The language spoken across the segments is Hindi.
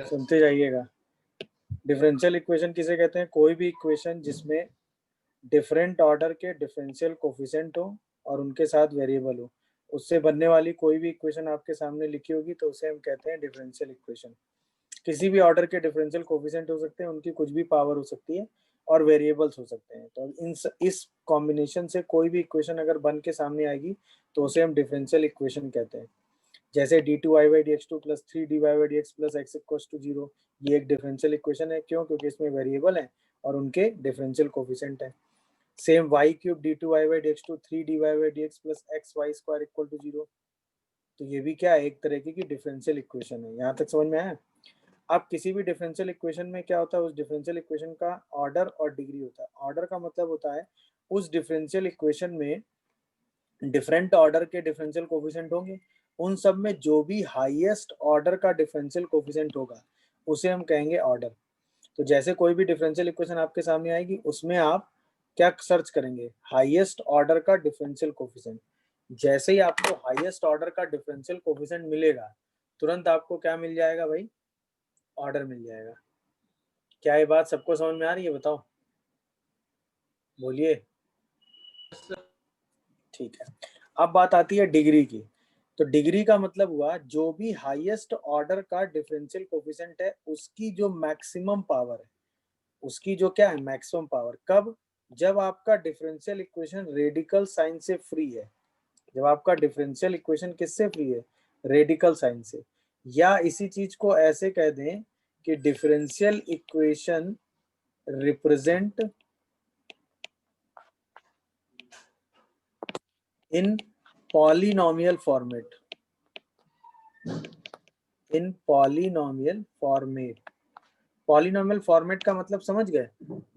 सुनते जाइएगा। डिफरेंशियल इक्वेशन किसे कहते हैं? कोई भी इक्वेशन जिसमें डिफरेंट ऑर्डर के डिफरेंशियल कोफिशिएंट हो और उनके साथ वेरिएबल हो, उससे बनने वाली कोई भी इक्वेशन आपके सामने लिखी होगी तो उसे हम कहते हैं डिफरेंशियल इक्वेशन। किसी भी ऑर्डर के डिफरेंशियल कोफिशिएंट हो सकते हैं, उनकी कुछ भी पावर हो सकती है और वेरिएबल्स हो सकते हैं। तो इस कॉम्बिनेशन से कोई भी इक्वेशन अगर बन के सामने आएगी तो उसे हम डिफरेंशियल इक्वेशन कहते हैं। जैसे d2y/dx2 plus 3dy/dx plus x equals to 0, ये एक डिफरेंशियल इक्वेशन है। क्यों? क्योंकि इसमें वेरिएबल है और उनके डिफरेंशियल कोफिशिएंट है। Same y³ d2y/dx2 3dy/dx plus xy² equal to 0, तो ये भी क्या है? एक तरीके की डिफरेंशियल इक्वेशन है। यहाँ तक समझ में आया? अब किसी भी डिफरेंशियल इक्वेशन में क्या होता है? उस डिफरेंशियल इक्वेशन का ऑर्डर और डिग्री होता है। ऑर्डर का मतलब होता है उस डिफरेंशियल इक्वेशन में डिफरेंट ऑर्डर के डिफरेंशियल कोफिशिएंट होंगे, उन सब में जो भी हाईएस्ट ऑर्डर का डिफरेंशियल कोफिशिएंट होगा उसे हम कहेंगे ऑर्डर। तो जैसे कोई भी डिफरेंशियल इक्वेशन आपके सामने आएगी उसमें आप क्या सर्च करेंगे? हाईएस्ट ऑर्डर का डिफरेंशियल कोफिशिएंट। जैसे ही आपको हाईएस्ट ऑर्डर का डिफरेंशियल कोफिशिएंट मिलेगा, तुरंत आपको क्या मिल जाएगा भाई? ऑर्डर मिल जाएगा। क्या ये बात सबको समझ में आ रही है? बताओ, बोलिए। ठीक है, अब बात आती है डिग्री की। तो डिग्री का मतलब हुआ जो भी हाईएस्ट ऑर्डर का डिफरेंशियल कोफिशिएंट है उसकी जो मैक्सिमम पावर है, उसकी जो क्या है? Maximum power. कब? जब आपका डिफरेंशियल इक्वेशन रेडिकल साइन से फ्री है। जब आपका डिफरेंशियल इक्वेशन किससे फ्री है? रेडिकल साइन से। या इसी चीज को ऐसे कह दें कि differential equation represent in polynomial format. In polynomial format. Polynomial format का मतलब समझ गए?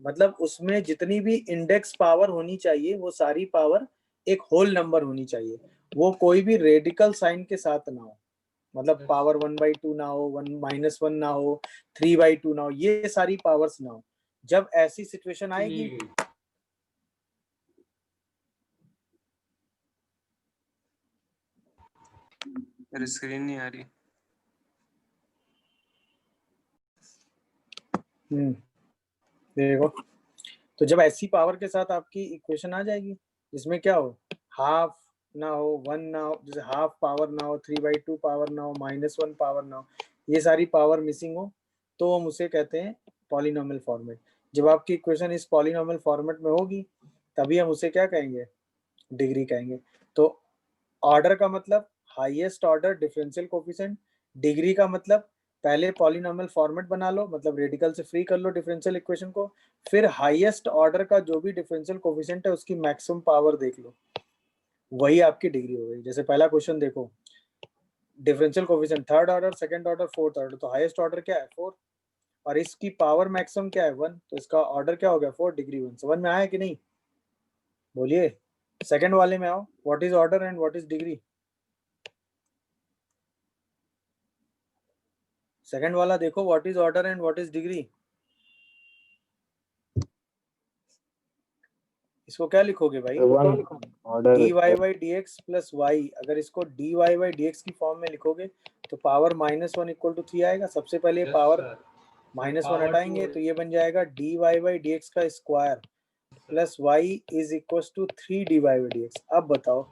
मतलब उसमें जितनी भी इंडेक्स पावर होनी चाहिए वो सारी पावर एक होल नंबर होनी चाहिए। वो कोई भी रेडिकल साइन के साथ ना हो। मतलब पावर 1/2 ना हो, 1 - 1 ना हो, 3/2 ना हो, ये सारी पावर्स ना हो। जब ऐसी सिचुएशन आएगी, स्क्रीन नहीं आ रही। देखो, तो जब ऐसी पावर के साथ आपकी इक्वेशन आ जाएगी जिसमें क्या हो? हाफ ना हो, 1 ना हो, जैसे हाफ पावर ना हो, 3/2 पावर ना हो, -1 पावर ना हो, ये सारी पावर मिसिंग हो, तो हम उसे कहते हैं पॉलिनोमियल फॉर्मेट। जब आपकी इक्वेशन इस पॉलिनोमियल फॉर्मेट में होगी तभी हम उसे क्या कहेंगे? डिग्री कहेंगे। तो ऑर्डर का मतलब highest order differential coefficient. Degree का मतलब पहले पॉलिनोमियल फॉर्मेट बना लो, मतलब रेडिकल से फ्री कर लो डिफरेंशियल इक्वेशन को, फिर हाईएस्ट ऑर्डर का जो भी डिफरेंशियल कोफिशिएंट है उसकी मैक्सिमम पावर देख लो, वही आपकी डिग्री हो गई। जैसे पहला क्वेश्चन देखो, differential coefficient third order, second order, fourth order, तो हाईएस्ट ऑर्डर क्या है? 4, और इसकी पावर मैक्सिमम क्या है? 1, तो इसका ऑर्डर क्या हो गया? 4, डिग्री 1। समझ में आया कि नहीं? बोलिए। सेकंड वाले में आओ, what is order and what is degree? Second वाला देखो, what is order and what is degree? इसको क्या लिखोगे भाई? dy/dx plus y। अगर इसको dy/dx की फॉर्म में लिखोगे तो पावर -1 इक्वल टू 3 आएगा। सबसे पहले पावर -1 हटाएंगे तो ये बन जाएगा dy/dx का square plus y is equal to 3 dy/dx। अब बताओ,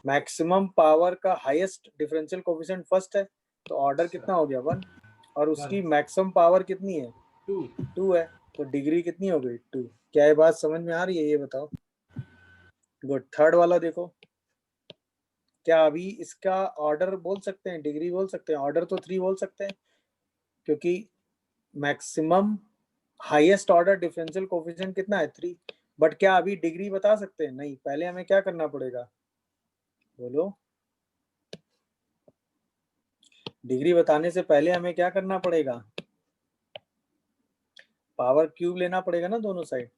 मैक्सिमम पावर का हाईएस्ट डिफरेंशियल कोफिशिएंट फर्स्ट है तो ऑर्डर कितना हो गया? 1, और उसकी मैक्सिमम पावर कितनी है? 2 है, तो डिग्री कितनी हो गई? 2। क्या ये बात समझ में आ रही है? ये बताओ। गुड। थर्ड वाला देखो, क्या अभी इसका ऑर्डर बोल सकते हैं, डिग्री बोल सकते हैं? ऑर्डर तो 3 बोल सकते हैं क्योंकि maximum highest order differential coefficient कितना है? 3। बट क्या अभी डिग्री बता सकते हैं? नहीं, पहले हमें क्या करना पड़ेगा? बोलो। डिग्री बताने से पहले हमें क्या करना पड़ेगा? पावर क्यूब लेना पड़ेगा ना दोनों साइड।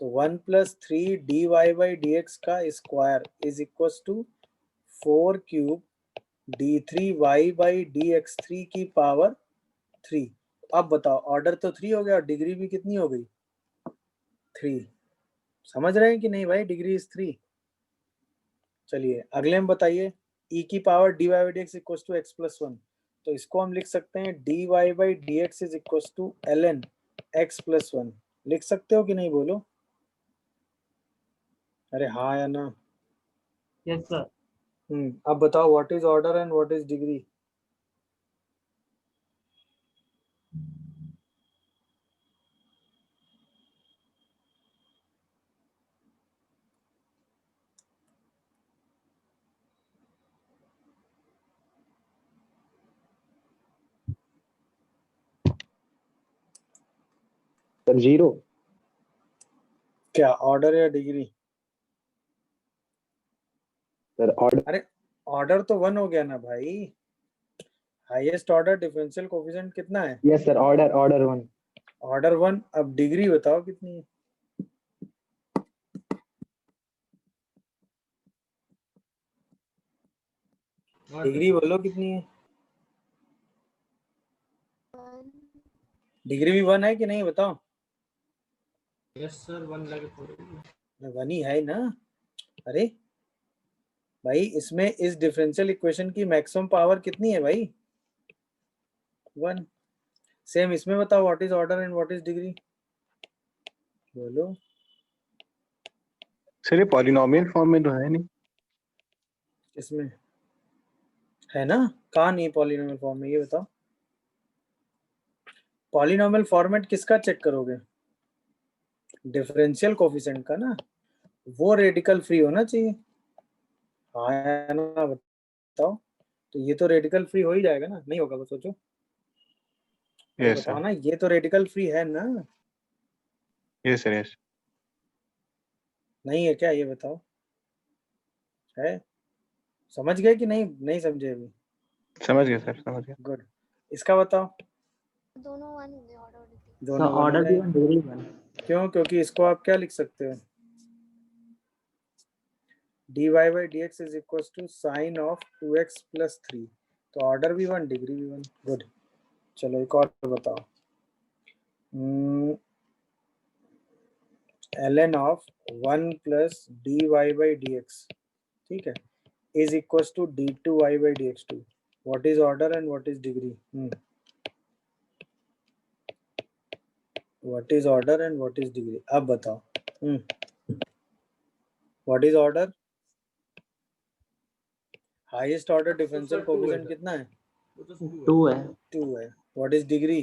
तो 1 + 3 dy/dx का square is equal to 4 cube d3y/dx3 की पावर 3। अब बताओ, ऑर्डर तो 3 हो गया और डिग्री भी कितनी हो गई? 3। समझ रहे हैं कि नहीं भाई? Degree is 3। चलिए अगले में बताइए, e की power dy/dx equal to x + 1। तो इसको हम लिख सकते हैं dy by dx is equal to ln x plus 1। लिख सकते हो कि नहीं, बोलो। अरे हाँ या ना? Yes sir. अब बताओ what is order and what is degree? Sir 0। क्या ऑर्डर या डिग्री? Sir order. अरे ऑर्डर तो 1 हो गया ना भाई। हाईएस्ट ऑर्डर डिफरेंशियल कोएफिशिएंट कितना है? Yes sir, order 1। ऑर्डर 1। अब डिग्री बताओ कितनी है? डिग्री बोलो कितनी है? डिग्री भी 1 है कि नहीं, बताओ। यस सर 1 लगे 1 ही है ना? अरे भाई इसमें इस डिफरेंशियल इक्वेशन की मैक्सिमम पावर कितनी है भाई? 1। सेम इसमें बताओ what is order and what is degree, बोलो। सर ये पॉलिनोमियल फॉर्म में तो है नहीं। इसमें है ना? कहाँ नहीं पॉलिनोमियल फॉर्म में, ये बताओ। पॉलिनोमियल फॉर्मेट किसका चेक करोगे? डिफरेंशियल कोफिशिएंट का ना। वो रेडिकल फ्री होना चाहिए। हाँ या ना बताओ। तो ये तो रेडिकल फ्री हो ही जाएगा ना, नहीं होगा? बस सोचो। अरे यस बताओ सर, ना, ये तो रेडिकल फ्री है ना? Yes sir, yes. नहीं है क्या, ये बताओ। है? समझ गए कि नहीं, नहीं समझे अभी? समझ गया सर, समझ गया। गुड। इसका बताओ। दोनों 1 हो गए, ऑर्डर डिग्री। सर दोनों 1 हो ऑर्डर भी गए। 1, डिग्री 1। क्यों? क्योंकि इसको आप क्या लिख सकते हो? dy by dx is equal to sine of 2x plus 3। तो ऑर्डर भी 1, डिग्री भी 1। गुड। चलो एक और बताओ। ln of 1 plus dy by dx, ठीक है, is equal to d2y by dx2। What is order and what is degree? What is order and what is degree, अब बताओ। What is order? Highest order differential coefficient कितना है? 2 है। 2 है। What is degree?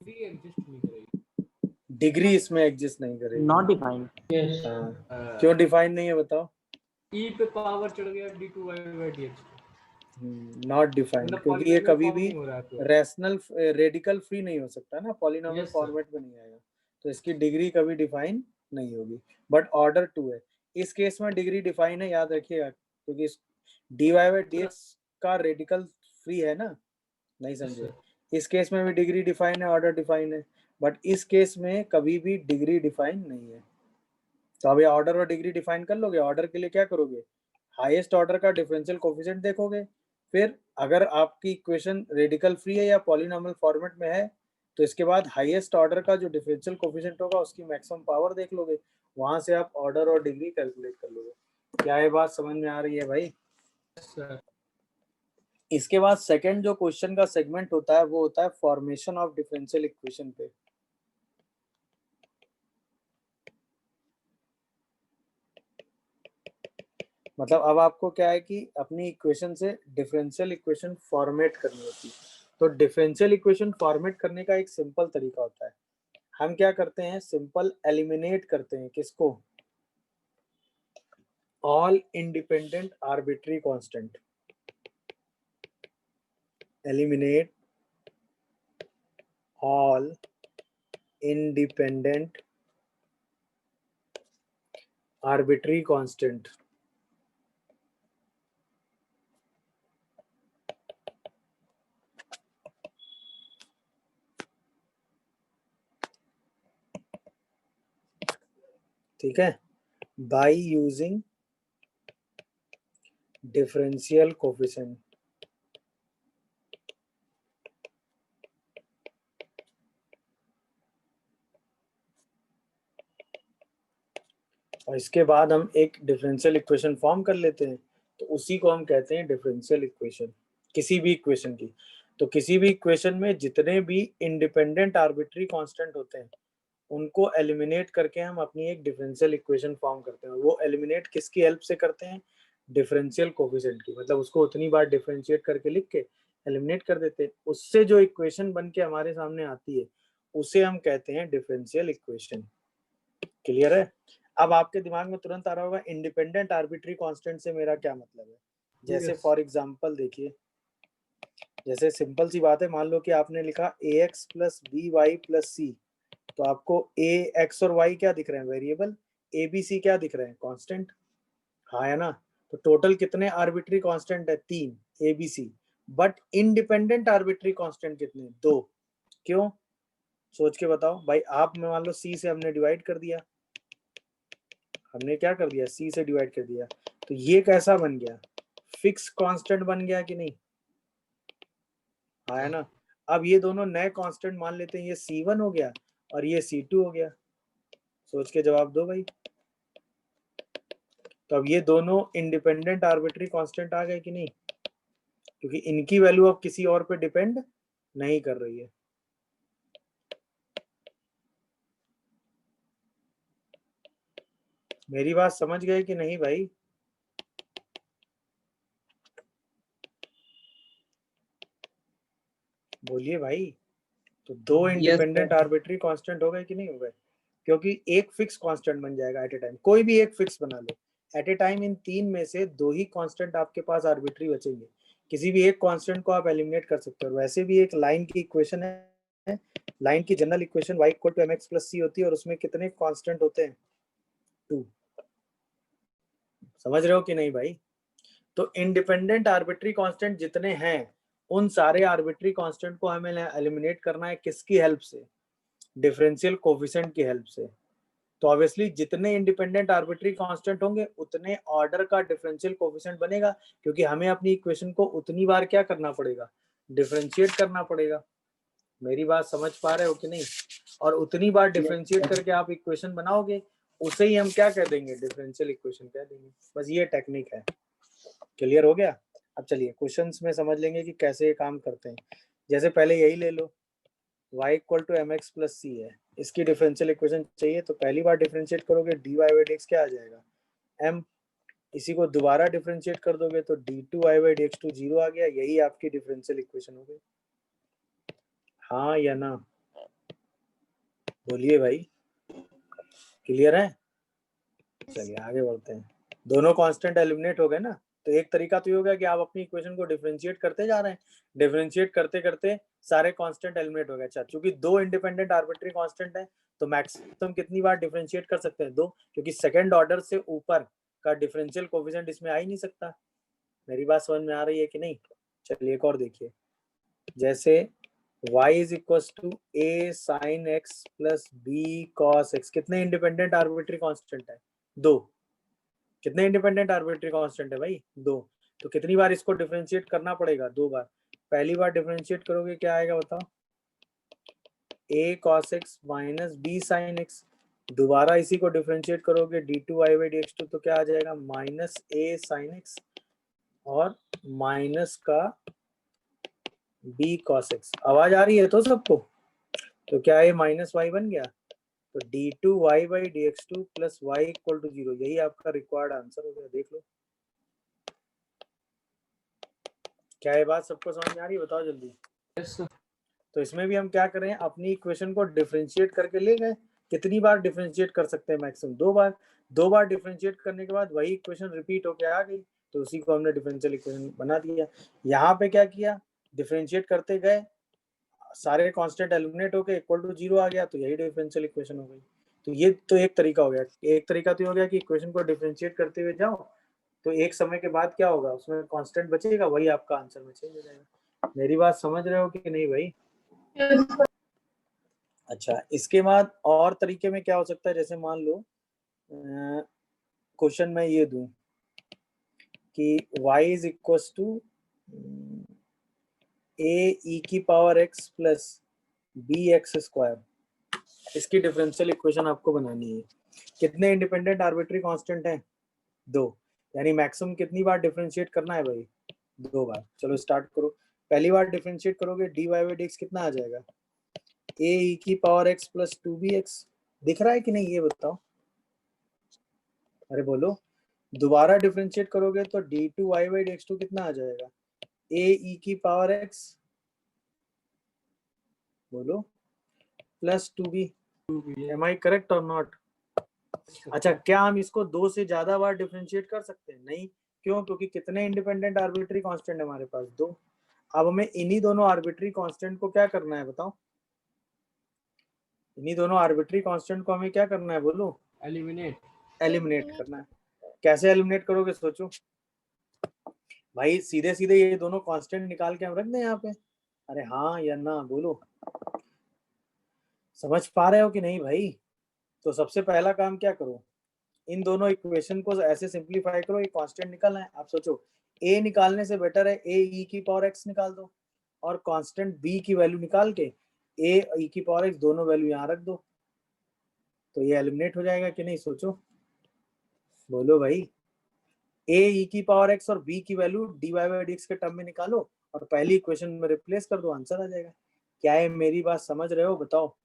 एग्जिस्ट नहीं करेगी। डिग्री इसमें एग्जिस्ट नहीं करेगी। Not defined. यस हाँ। क्यों डिफाइन नहीं है, बताओ। ई पे पावर चढ़ गया d2y/dx। नॉट डिफाइंड, क्योंकि ये कभी भी रैशनल रैशनल रेडिकल फ्री नहीं हो सकता ना, पॉलिनोमियल Yes, sir. फॉर्मेट में नहीं आएगा। तो इसकी डिग्री कभी डिफाइन नहीं होगी। बट ऑर्डर 2 है। इस केस में डिग्री डिफाइन है, याद रखिएगा, क्योंकि dy by dx का रेडिकल फ्री है ना। नहीं समझे? इस केस में भी डिग्री डिफाइन है, ऑर्डर डिफाइन है। बट इस केस में कभी भी डिग्री डिफाइन नहीं है। तो अब ये ऑर्डर और डिग्री डिफाइन कर लोगे। ऑर्डर के लिए क्या करोगे? हाईएस्ट ऑर्डर का डिफरेंशियल कोएफिशिएंट देखोगे। फिर अगर आपकी इक्वेशन रेडिकल फ्री है या पॉलिनोमियल फॉर्मेट में है, तो इसके बाद हाईएस्ट ऑर्डर का जो डिफरेंशियल कोएफिशिएंट होगा उसकी मैक्सिमम पावर देख लोगे। वहां से आप ऑर्डर और डिग्री कैलकुलेट कर लोगे। क्या ये बात समझ में आ रही है भाई? सर इसके बाद सेकंड जो क्वेश्चन का सेगमेंट होता है वो होता है फॉर्मेशन ऑफ डिफरेंशियल इक्वेशन पे। मतलब अब आपको क्या है कि अपनी इक्वेशन से डिफरेंशियल इक्वेशन फॉर्मेट करनी होती है। तो डिफरेंशियल इक्वेशन फॉर्मेट करने का एक सिंपल तरीका होता है। हम क्या करते हैं? सिंपल एलिमिनेट करते हैं। किसको? All independent arbitrary constant. Eliminate all independent arbitrary constant. ठीक है, बाय यूजिंग डिफरेंशियल कोफिशिएंट। और इसके बाद हम एक डिफरेंशियल इक्वेशन फॉर्म कर लेते हैं, तो उसी को हम कहते हैं डिफरेंशियल इक्वेशन। किसी भी इक्वेशन की। तो किसी भी इक्वेशन में जितने भी इंडिपेंडेंट आर्बिट्री कांस्टेंट होते हैं उनको एलिमिनेट करके हम अपनी एक डिफरेंशियल इक्वेशन फॉर्म करते हैं। वो एलिमिनेट किसकी हेल्प से करते हैं? डिफरेंशियल कोफिशिएंट की। मतलब उसको उतनी बार डिफरेंशिएट करके लिख के एलिमिनेट कर देते हैं, उससे जो इक्वेशन बन के हमारे सामने आती है उसे हम कहते हैं डिफरेंशियल इक्वेशन। क्लियर है? अब आपके दिमाग में तुरंत आ रहा होगा इंडिपेंडेंट आर्बिट्री कांस्टेंट से मेरा क्या मतलब है। जैसे Yes. फॉर एग्जांपल देखिए, जैसे सिंपल सी बात है, मान लो कि आपने लिखा ax plus b y plus c, तो आपको a x और y क्या दिख रहे हैं? वेरिएबल। a b c क्या दिख रहे हैं? कांस्टेंट। हाँ है ना? तो टोटल कितने आर्बिट्री कांस्टेंट है? 3 a b c। But independent arbitrary constant कितने? 2। क्यों? सोच के बताओ भाई। आप में मान लो c से हमने डिवाइड कर दिया, हमने क्या कर दिया? c से डिवाइड कर दिया, तो ये कैसा बन गया? फिक्स कांस्टेंट बन गया कि नहीं? हाँ है ना? अब ये दोनों नए कांस्टेंट मान लेते हैं, ये c1 हो गया और ये c2 हो गया। सोच के जवाब दो भाई। तो अब ये दोनों इंडिपेंडेंट आर्बिट्री कांस्टेंट आ गए कि नहीं? क्योंकि इनकी वैल्यू अब किसी और पे डिपेंड नहीं कर रही है। मेरी बात समझ गए कि नहीं भाई? बोलिए भाई। तो दो इंडिपेंडेंट आर्बिट्री कांस्टेंट हो गए कि नहीं हो गए? क्योंकि एक फिक्स कांस्टेंट बन जाएगा एट ए टाइम। कोई भी एक फिक्स बना लो एट ए टाइम, इन तीन में से दो ही कांस्टेंट आपके पास आर्बिट्री बचेंगे। किसी भी एक कांस्टेंट को आप एलिमिनेट कर सकते हो। वैसे भी एक लाइन की इक्वेशन है, लाइन की general equation y equal to mx plus c होती है और उसमें कितने कांस्टेंट होते हैं? 2। समझ रहे हो कि नहीं भाई? तो इंडिपेंडेंट आर्बिट्री कांस्टेंट जितने हैं उन सारे आर्बिट्री कांस्टेंट को हमें एलिमिनेट करना है। किसकी हेल्प से? डिफरेंशियल कोफिशिएंट की हेल्प से। तो ऑब्वियसली जितने इंडिपेंडेंट आर्बिट्री कांस्टेंट होंगे उतने ऑर्डर का डिफरेंशियल कोफिशिएंट बनेगा, क्योंकि हमें अपनी इक्वेशन को उतनी बार क्या करना पड़ेगा? डिफरेंशिएट करना पड़ेगा। मेरी बात समझ पा रहे हो कि नहीं? और उतनी बार डिफरेंशिएट करके आप इक्वेशन बनाओगे, उसे ही हम क्या कह देंगे? डिफरेंशियल इक्वेशन कह देंगे। बस ये टेक्निक है। क्लियर हो गया? अब चलिए क्वेश्चंस में समझ लेंगे कि कैसे ये काम करते हैं। जैसे पहले यही ले लो, y equal to m x plus c है, इसकी डिफरेंशियल इक्वेशन चाहिए, तो पहली बार डिफरेंशिएट करोगे dy बाई dx क्या आ जाएगा? m। इसी को दोबारा डिफरेंशिएट कर दोगे तो d2y बाई dx2 जीरो आ गया। यही आपकी डिफरेंशियल इक्वेशन हो गई। हाँ या ना? बोलिए भाई। क्लियर है? चलिए आगे बढ़ते हैं। दोनों कांस्टेंट एलिमिनेट हो गए ना, तो एक तरीका तो ये हो गया कि आप अपनी इक्वेशन को डिफरेंशिएट करते जा रहे हैं, डिफरेंशिएट करते करते सारे कांस्टेंट एलिमिनेट हो गए। अच्छा, क्योंकि दो इंडिपेंडेंट आर्बिट्री कांस्टेंट है तो मैक्सिमम कितनी बार डिफरेंशिएट कर सकते हैं? 2, क्योंकि सेकंड ऑर्डर से ऊपर का डिफरेंशियल कोफिशिएंट इसमें आ ही नहीं सकता। मेरी बात समझ में आ रही है कि नहीं? चलिए एक और देखिए। जैसे y is equal to a sine x plus b cos x, कितने इंडिपेंडेंट आर्बिट्री कांस्टेंट है? 2। कितने इंडिपेंडेंट आर्बिट्री कांस्टेंट है भाई? 2। तो कितनी बार इसको डिफरेंशिएट करना पड़ेगा? 2 बार। पहली बार डिफरेंशिएट करोगे क्या आएगा बताओ? a cos x minus b sin x। दोबारा इसी को डिफरेंशिएट करोगे d2y बाई dx2 तो क्या आ जाएगा? माइनस a sin x और माइनस का b cos x। आवाज आ रही है तो सबको? तो क्या ये माइनस y बन गया? तो d2y by dx2 plus y equal to 0, यही आपका रिक्वायर्ड आंसर हो गया। देख लो, क्या ये बात सबको समझ में आ रही है? बताओ जल्दी। Yes, sir. तो इसमें भी हम क्या करें? अपनी इक्वेशन को डिफरेंशिएट करके ले गए। कितनी बार डिफरेंशिएट कर सकते हैं? मैक्सिमम 2 बार। 2 बार डिफरेंशिएट करने के बाद वही इक्वेशन रिपीट होके आ गई, तो उसी को हमने डिफरेंशियल इक्वेशन बना दिया। यहाँ पे क्या किया? डिफरेंशिएट करते गए, सारे कांस्टेंट एलिमिनेट होके इक्वल टू 0 आ गया, तो यही डिफरेंशियल इक्वेशन हो गई। तो ये तो एक तरीका हो गया। एक तरीका तो हो गया कि इक्वेशन को डिफरेंशिएट करते हुए जाओ, तो एक समय के बाद क्या होगा? उसमें कांस्टेंट बचेगा, वही आपका आंसर में चेंज हो जाएगा। मेरी बात समझ रहे हो कि नहीं भाई? अच्छा, इसके बाद और तरीके में क्या हो सकता है? जैसे मान लो क्वेश्चन में ये दूं कि y is equal to a e की power x plus b x square, इसकी डिफरेंशियल इक्वेशन आपको बनानी है। कितने इंडिपेंडेंट आर्बिट्री कांस्टेंट हैं? 2। यानी मैक्सिमम कितनी बार डिफरेंशिएट करना है भाई? 2 बार। चलो स्टार्ट करो। पहली बार डिफरेंशिएट करोगे dy बाई dx कितना आ जाएगा, a e की पावर x प्लस 2bx। दिख रहा है कि नहीं ये बताओ, अरे बोलो। दोबारा डिफरेंशिएट करोगे तो d2y बाई dx2 कितना आ जाएगा, a e की पावर x, बोलो, plus 2b। Am I correct और नॉट? अच्छा, क्या हम इसको 2 से ज्यादा बार डिफरेंशिएट कर सकते हैं? नहीं। क्यों? क्योंकि कितने इंडिपेंडेंट आर्बिट्री कांस्टेंट है हमारे पास, 2। अब हमें इन्हीं दोनों आर्बिट्री कांस्टेंट को क्या करना है बताओ, इन्हीं दोनों आर्बिट्री कांस्टेंट को हमें क्या करना है, बोलो? एलिमिनेट करना है। कैसे एलिमिनेट करोगे सोचो भाई। सीधे सीधे ये दोनों कांस्टेंट निकाल के हम रख दें यहाँ पे, अरे हाँ या ना, बोलो। समझ पा रहे हो कि नहीं भाई? तो सबसे पहला काम क्या करो, इन दोनों इक्वेशन को ऐसे सिंपलीफाई करो, ये कांस्टेंट निकालना है। आप सोचो a निकालने से बेटर है a e की पावर x निकाल दो, और कांस्टेंट b की वैल्यू निकाल के a e की पावर x दोनों वैल्यू यहाँ रख दो, तो ये एलिमिनेट हो जाएगा कि नहीं, सोचो, बोलो भाई। a e की पावर x और b की वैल्यू dy बाई dx के टर्म में निकालो और पहली इक्वेशन में रिप्लेस कर दो, आंसर आ जाएगा। क्या है, मेरी बात समझ रहे हो, बताओ,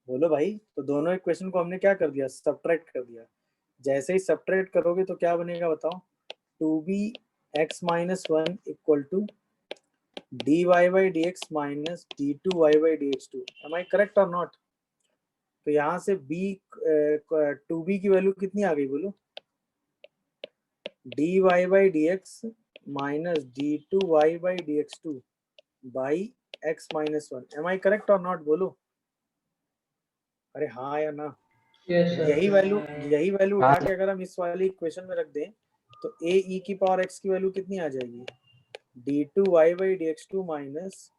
बोलो भाई। तो दोनों इक्वेशन को हमने क्या कर दिया, सब्ट्रैक्ट कर दिया। जैसे ही सब्ट्रैक्ट करोगे तो क्या बनेगा बताओ, 2bx minus 1 equal to dy by dx minus d2y by dx2। Am I correct और नॉट? तो यहाँ से b 2b की वैल्यू कितनी आ गई, बोलो? dy by dx minus d2y by dx2 by x minus 1। Am I correct और नॉट, बोलो? अरे हाँ या ना? यही वैल्यू उठा के अगर हम इस वाली इक्वेशन में रख दें तो a e की पावर x की वैल्यू कितनी आ जाएगी, d2y by dx2 minus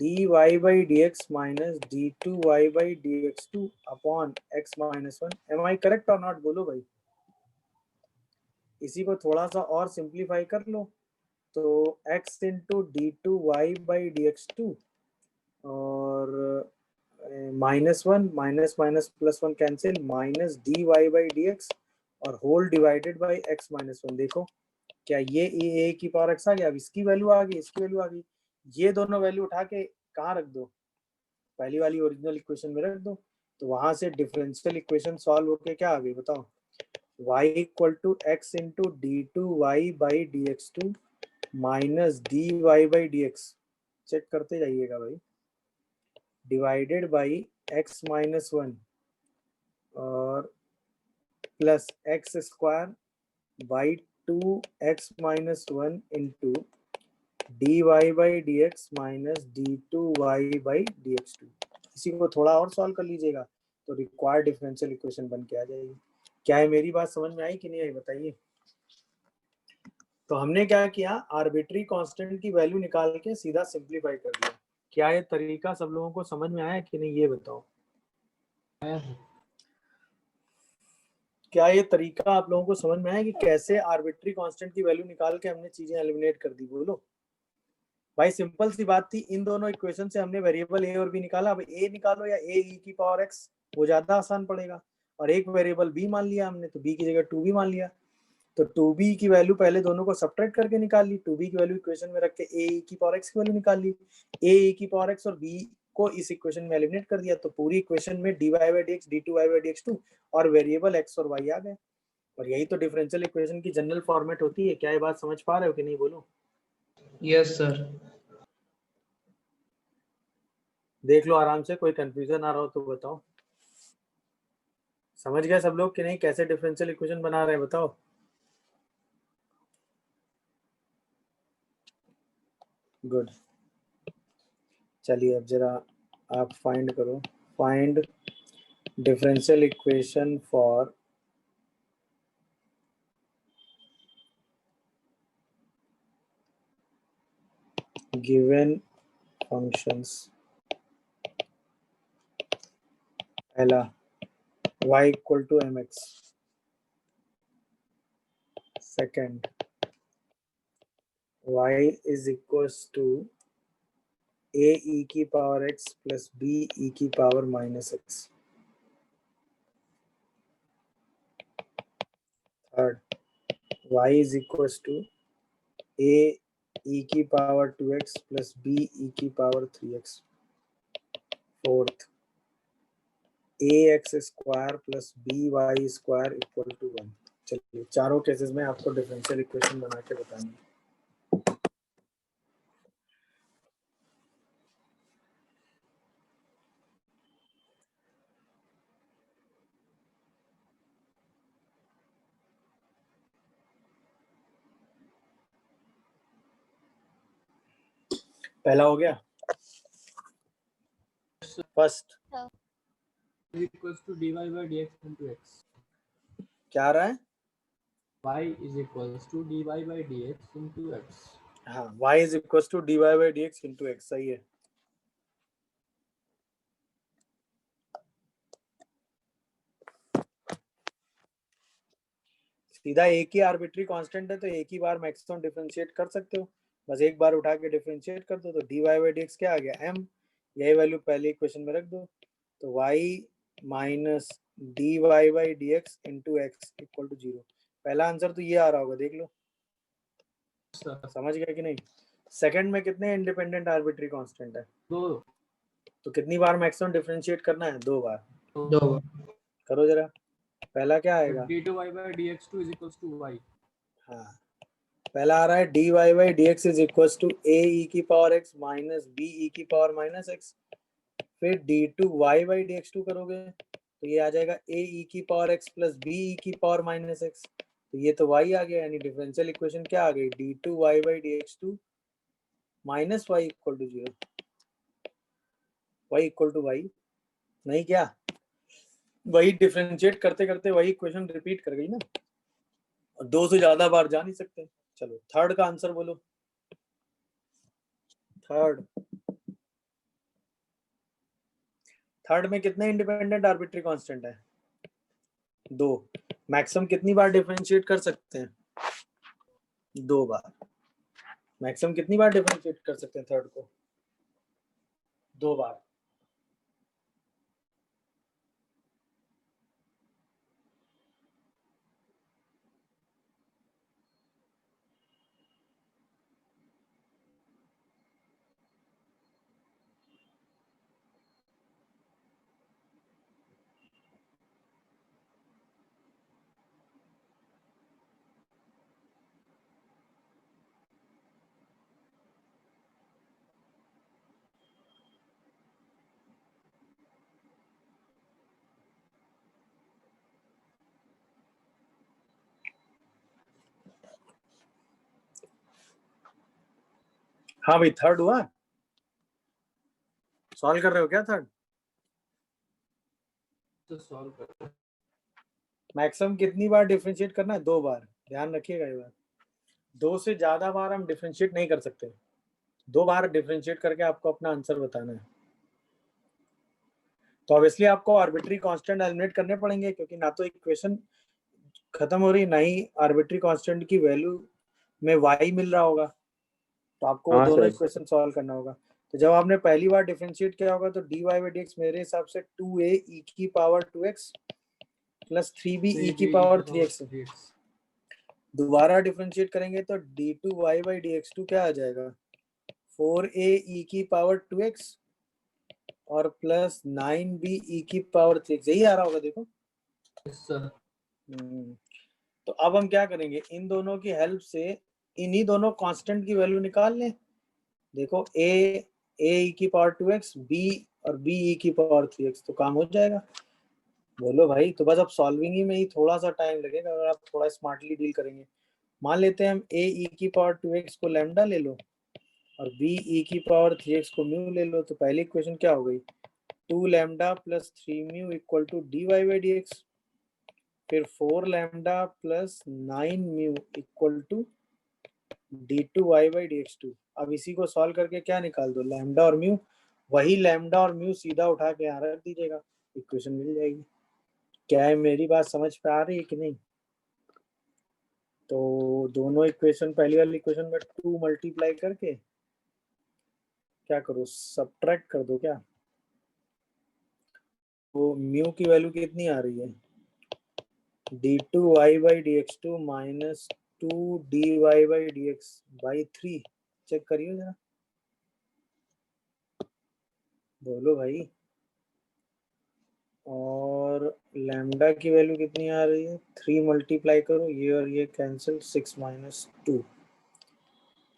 dy by dx minus d2y by dx2 upon x minus 1। Am I correct और नॉट, बोलो भाई? इसी को थोड़ा सा और सिंप्लीफाई कर लो तो x into d2y by dx2 और -1 minus minus plus 1 cancel, minus dy by dx और whole divided by x minus 1। देखो क्या ये a की पावर x आ गया, अब इसकी वैल्यू आ गई, इसकी वैल्यू आ गई। ये दोनों वैल्यू उठा के कहाँ रख दो, पहली वाली ओरिजिनल इक्वेशन में रख दो। तो वहां से डिफरेंशियल इक्वेशन सॉल्व होके क्या आ गई बताओ, y equal to x into d2y by dx2 minus dy by dx, check करते जाइएगा भाई, डिवाइडेड बाई x माइनस 1 और plus x square by 2x minus 1 into dy by dx minus d2y by dx2। इसी को थोड़ा और सॉल्व कर लीजिएगा तो रिक्वायर्ड डिफरेंशियल इक्वेशन बन के आ जाएगी। क्या है, मेरी बात समझ में आई कि नहीं आई, बताइए। तो हमने क्या किया, आर्बिट्री कांस्टेंट की वैल्यू निकाल के सीधा सिंपलीफाई कर दिया। क्या ये तरीका सब लोगों को समझ में आया कि नहीं, ये बताओ। क्या ये तरीका आप लोगों को समझ में आया कि कैसे आर्बिट्री कांस्टेंट की वैल्यू निकाल के हमने चीजें एलिमिनेट कर दी, बोलो भाई। सिंपल सी बात थी, इन दोनों इक्वेशन से हमने वेरिएबल a और b निकाला। अब a निकालो या a e की पावर x, वो ज्यादा आसान पड़ेगा। और एक वेरिएबल b मान लिया हमने, तो b की जगह 2b मान लिया। तो 2b की वैल्यू पहले दोनों को सब्ट्रैक्ट करके निकाल ली, 2b की वैल्यू इक्वेशन में रख के a e की पावर x की वैल्यू निकाल ली, a e की पावर x और b को इस इक्वेशन में एलिमिनेट कर दिया। तो पूरी इक्वेशन में dy by dx, d2y by dx2 और वेरिएबल x और y आ गए। और यही तो डिफरेंशियल इक्वेशन की जनरल फॉर्मेट होती है। क्या ये बात समझ पा रहे हो कि नहीं, बोलो? Yes sir. देख लो आराम से, कोई कंफ्यूजन आ रहा हो तो बताओ। समझ गए सब लोग कि नहीं कैसे डिफरेंशियल इक्वेशन बना रहे हैं, बताओ। गुड। चलिए अब जरा आप फाइंड करो, find differential equation for given functions. पहला y equal to mx, second y is equals to a e की power x plus b e की power minus x। Third y is equals to a e की power 2x plus b e की power 3x. Fourth ax square plus by square equal to 1. चलिए चारों केसेस में आपको डिफरेंशियल इक्वेशन बना के बतानी है. पहला हो गया. First is equals to dy by dx into x. क्या आ रहा है? Y is equals to dy by dx into x. हाँ, y is equals to dy by dx into x. सही है. सीधा एक ही आर्बिट्री कांस्टेंट है तो एक ही बार मैक्सिमम डिफरेंशिएट कर सकते हो. बस एक बार उठा के डिफरेंशिएट कर दो तो dy by dx क्या आ गया? m. यही वैल्यू पहले इक्वेशन में रख दो तो y minus dy by dx into x equal to 0. पहला आंसर तो ये आ रहा होगा, देख लो. समझ गया कि नहीं? सेकंड में कितने इंडिपेंडेंट आर्बिट्री कांस्टेंट है? 2. तो कितनी बार मैक्सिमम डिफरेंशिएट करना है? 2 बार. 2. करो जरा. पहला क्या आएगा? d2y by dx2 is equals to y. हाँ, पहला आ रहा है dy by dx is equals to a e की power x minus b e की पावर माइनस x. फिर d2y by dx2 करोगे तो ये आ जाएगा a e की power x plus b e की पावर माइनस x. तो ये तो y आ गया, यानी डिफरेंशियल इक्वेशन क्या आ गई? d2y by dx2 minus y equal to 0. y equal to y नहीं, क्या वही डिफरेंशिएट करते करते वही इक्वेशन रिपीट कर गई ना, और 2 से ज्यादा बार जा नहीं सकते. चलो थर्ड का आंसर बोलो. थर्ड में कितने इंडिपेंडेंट आर्बिट्री कांस्टेंट है? 2. मैक्सिमम कितनी बार डिफरेंशिएट कर सकते हैं? 2 बार. मैक्सिमम कितनी बार डिफरेंशिएट कर सकते हैं थर्ड को? 2 बार. हाँ भाई, थर्ड हुआ. सॉल्व कर रहे हो क्या थर्ड? तो सॉल्व कर. मैक्सिमम कितनी बार डिफरेंशिएट करना है? 2 बार. ध्यान रखिएगा ये बात. 2 से ज्यादा बार हम डिफरेंशिएट नहीं कर सकते. 2 बार डिफरेंशिएट करके आपको अपना आंसर बताना है. तो ऑब्वियसली आपको आर्बिट्री कांस्टेंट एलिमिनेट करने पड़ेंगे, क्योंकि ना तो इक्वेशन खत्म हो रही, ना ही आर्बिट्री कांस्टेंट की वैल्यू में y मिल रहा होगा. तो आपको वो हाँ दोनों सर. इक्वेशन सॉल्व करना होगा. तो जब आपने पहली बार डिफरेंशिएट किया होगा तो dy by dx मेरे हिसाब से 2a e की power 2x plus 3b e की पावर 3x. दोबारा डिफरेंशिएट करेंगे तो d2y by dx2 क्या आ जाएगा? 4a e की पावर 2x और प्लस 9b e की पावर 3x. यही आ रहा होगा, देखो. सर. तो अब हम क्या करेंगे? इन दोनों की हेल्प से इन्हीं दोनों कांस्टेंट की वैल्यू निकाल लें. देखो a e की पावर 2x, b और b e की पावर 3x, तो काम हो जाएगा. बोलो भाई. तो बस अब सॉल्विंग ही में ही थोड़ा सा टाइम लगेगा अगर आप थोड़ा स्मार्टली डील करेंगे. मान लेते हैं हम a e की पावर 2x को लैम्डा ले लो और b e की पावर 3x को म्यू ले लो. तो पहली इक्वेशन क्या हो गई? 2 lambda plus 3 mu equal to dy by dx. फिर 4 lambda plus 9 mu equal to d2y by dx2. अब इसी को सॉल्व करके क्या निकाल दो? लैम्डा और म्यू. वही लैम्डा और म्यू सीधा उठा के यहाँ रख दीजिएगा, इक्वेशन मिल जाएगी. क्या है, मेरी बात समझ पे आ रही है कि नहीं? तो दोनों इक्वेशन, पहली वाली इक्वेशन में 2 मल्टीप्लाई करके क्या करो? सब्ट्रैक्ट कर दो क्या? तो म्यू की वैल्यू कितनी आ रही है? d2y by dx2 minus 2 dy/dx by 3 check करिए जरा, बोलो भाई। और लैम्डा की वैल्यू कितनी आ रही है, 3 मल्टीप्लाई करो, ये और ये कैंसिल, 6 - 2,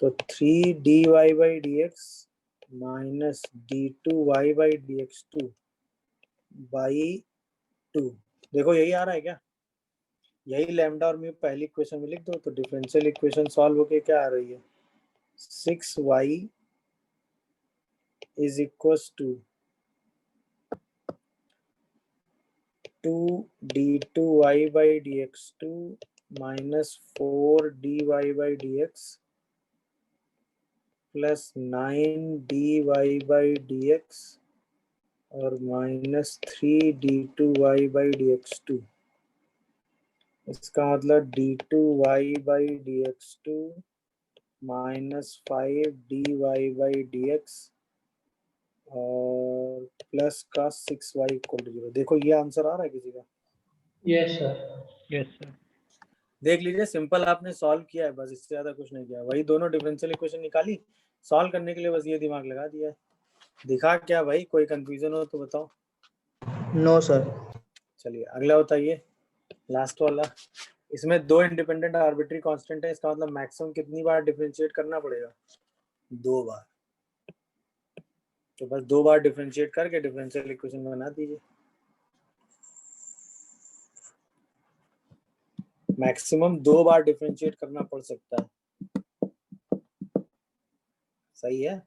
तो 3 dy/dx माइनस d2y/dx2 बाई 2। देखो यही आ रहा है क्या, यही लैम्डा और म्यू पहली इक्वेशन में लिख दो, तो डिफरेंशियल इक्वेशन सॉल्व होके क्या आ रही है, 6y is equals to 2d2y/dx2 minus 4dy/dx plus 9dy/dx और माइनस 3d2y/dx2। इसका मतलब d2y/dx2 माइनस 5dy/dx और प्लस का 6y इक्वल टू 0। देखो ये आंसर आ रहा है किसी का, यस सर। Yes sir. देख लीजिए, सिंपल आपने सॉल्व किया है बस, इससे ज्यादा कुछ नहीं किया। वही दोनों डिफरेंशियल इक्वेशन निकाली, सॉल्व करने के लिए बस ये दिमाग लगा दिया है। दिखा क्या भाई, कोई कंफ्यूजन हो तो बताओ। No sir. चलिए अगला बताइए, लास्ट वाला। इसमें 2 इंडिपेंडेंट आर्बिट्री कांस्टेंट है, इसका मतलब मैक्सिमम कितनी बार डिफरेंशिएट करना पड़ेगा, 2 बार। तो बस 2 बार डिफरेंशिएट करके डिफरेंशियल इक्वेशन बना दीजिए। मैक्सिमम 2 बार डिफरेंशिएट करना पड़ सकता है, सही है।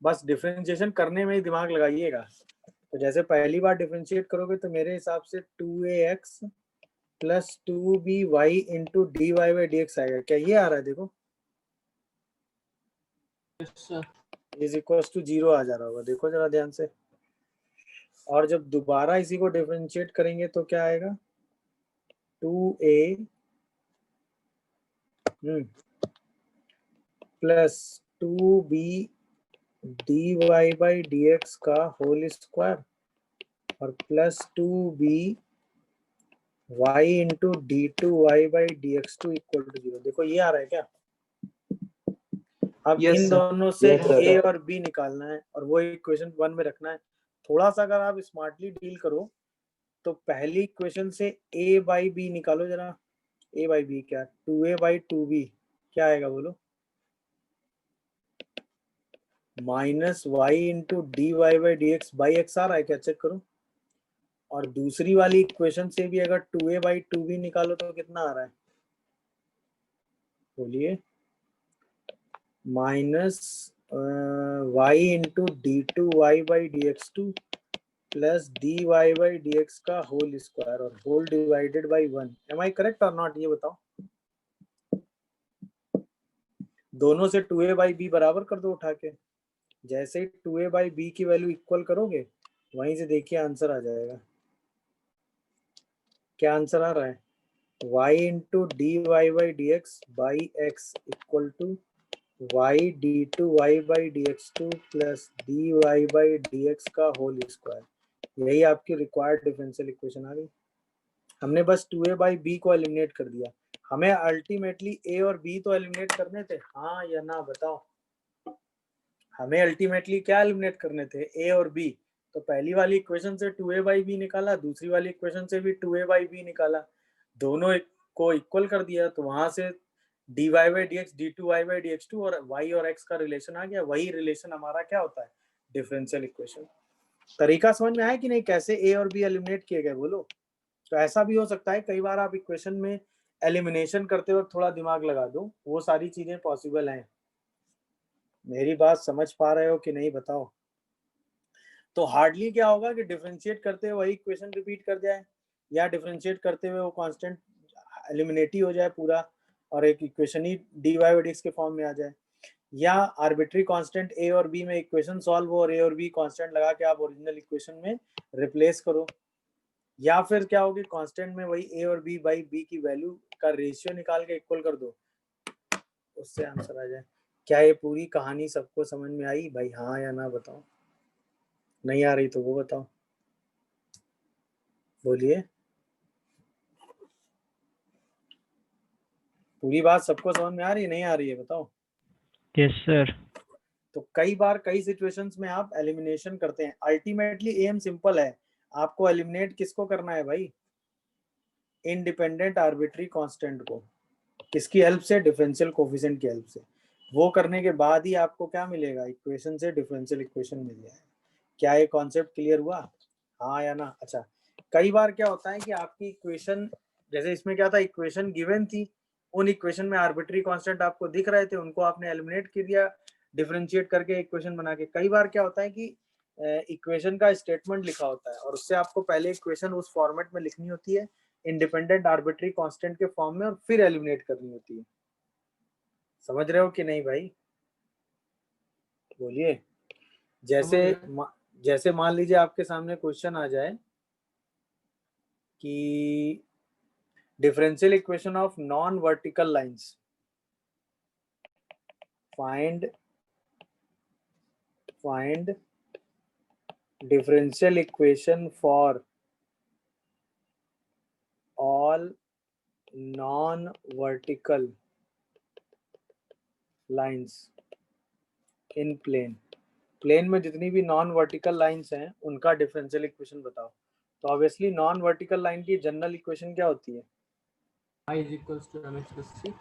बस डिफरेंशिएशन करने में ही दिमाग लगाइएगा। तो जैसे पहली बार डिफरेंशिएट करोगे तो मेरे हिसाब से 2ax plus 2by into dy/dx आएगा। क्या ये आ रहा है, देखो yes sir. Is equal to 0 आ जा रहा होगा, देखो जरा ध्यान से। और जब दोबारा इसी को डिफरेंशिएट करेंगे तो क्या आएगा, 2a प्लस 2b dy/dx का होल स्क्वायर और plus 2b y into d2y/dx2 equal to 0। देखो ये आ रहा है क्या। अब Yes, इन sir. दोनों से Yes, sir. a और b निकालना है और वो इक्वेशन 1 में रखना है। थोड़ा सा अगर आप स्मार्टली डील करो तो पहली इक्वेशन से a/b निकालो जरा। a/b क्या, 2a/2b क्या आएगा बोलो, minus y into dy/dx by x आ रहा है क्या, चेक करो। और दूसरी वाली इक्वेशन से भी अगर 2a/2b निकालो तो कितना आ रहा है, बोलिए, minus y into d2y/dx2 plus dy/dx का होल स्क्वायर और whole divided by 1। Am I correct और नॉट, ये बताओ। दोनों से 2a/b बराबर कर दो उठा के। जैसे ही 2a/b की वैल्यू इक्वल करोगे वहीं से देखिए आंसर आ जाएगा। क्या आंसर आ रहा है, y into dy/dx by x equal to y d2y/dx2 plus dy/dx का होल स्क्वायर। यही आपकी रिक्वायर्ड डिफरेंशियल इक्वेशन आ गई। हमने बस 2a/b को एलिमिनेट कर दिया। हमें अल्टीमेटली a और b तो एलिमिनेट करने थे, हाँ या ना बताओ। हमें अल्टीमेटली क्या एलिमिनेट करने थे, a और b। तो पहली वाली इक्वेशन से 2a/b निकाला, दूसरी वाली इक्वेशन से भी 2a/b निकाला, दोनों को इक्वल कर दिया, तो वहां से dy/dx d2y/dx2 और y और x का रिलेशन आ गया। वही रिलेशन हमारा क्या होता है, डिफरेंशियल इक्वेशन। तरीका समझ में आया कि नहीं, कैसे a और b एलिमिनेट किए गए बोलो। तो ऐसा भी हो सकता है कई बार आप इक्वेशन में एलिमिनेशन करते वक्त थोड़ा दिमाग लगा दो, वो सारी चीजें पॉसिबल हैं। मेरी बात समझ पा रहे हो कि नहीं बताओ। तो हार्डली क्या होगा कि डिफरेंशिएट करते हुए वही इक्वेशन रिपीट कर जाए, या डिफरेंशिएट करते हुए वो कांस्टेंट एलिमिनेट ही हो जाए पूरा और एक इक्वेशन ही dy/dx के फॉर्म में आ जाए, या आर्बिट्री कांस्टेंट a और b में इक्वेशन सॉल्व हो और a और b कांस्टेंट लगा के आप ओरिजिनल इक्वेशन में रिप्लेस करो, या फिर क्या होगी, कांस्टेंट में वही a और b बाई b की वैल्यू का रेशियो निकाल के इक्वल कर दो, उससे आंसर आ जाए। क्या ये पूरी कहानी सबको समझ में आई भाई, हाँ या ना बताओ। नहीं आ रही तो वो बताओ, बोलिए। पूरी बात सबको समझ में आ रही है, नहीं आ रही है, बताओ। Yes sir. तो कई बार कई सिचुएशंस में आप एलिमिनेशन करते हैं। अल्टीमेटली एम सिंपल है, आपको एलिमिनेट किसको करना है भाई? इंडिपेंडेंट आर्बिट्री कांस्टेंट को। किसकी हेल्प से? डिफरेंशियल कोफिशिएंट की हेल्प से। वो करने के बाद ही आपको क्या मिलेगा? इक्वेशन से डिफरेंशियल इक्वेशन मिल जाएगा। क्या ये कॉन्सेप्ट क्लियर हुआ? हाँ या ना? अच्छा, कई बार क्या होता है कि आपकी इक्वेशन, जैसे इसमें क्या था, इक्वेशन गिवन थी, उन इक्वेशन में आर्बिट्री कांस्टेंट आपको दिख रहे थे, उनको आपने एलिमिनेट कर दिया डिफरेंशिएट करके इक्वेशन बना के। कई बार क्या होता है कि इक्वेशन का स्टेटमेंट लिखा होता है और उससे आपको पहले इक्वेशन उस फॉर्मेट में लिखनी होती है इंडिपेंडेंट आर्बिट्री कांस्टेंट के फॉर्म में, और फिर एलिमिनेट करनी होती है। समझ रहे हो कि नहीं भाई? बोलिए। जैसे मान लीजिए आपके सामने क्वेश्चन आ जाए कि differential equation of non vertical lines, find differential equation for all non-vertical lines in plane। Plane में जितनी भी नॉन वर्टिकल लाइंस हैं उनका डिफरेंशियल इक्वेशन बताओ। तो ऑब्वियसली नॉन वर्टिकल लाइन की जनरल इक्वेशन क्या होती है? y is equals to mx plus c।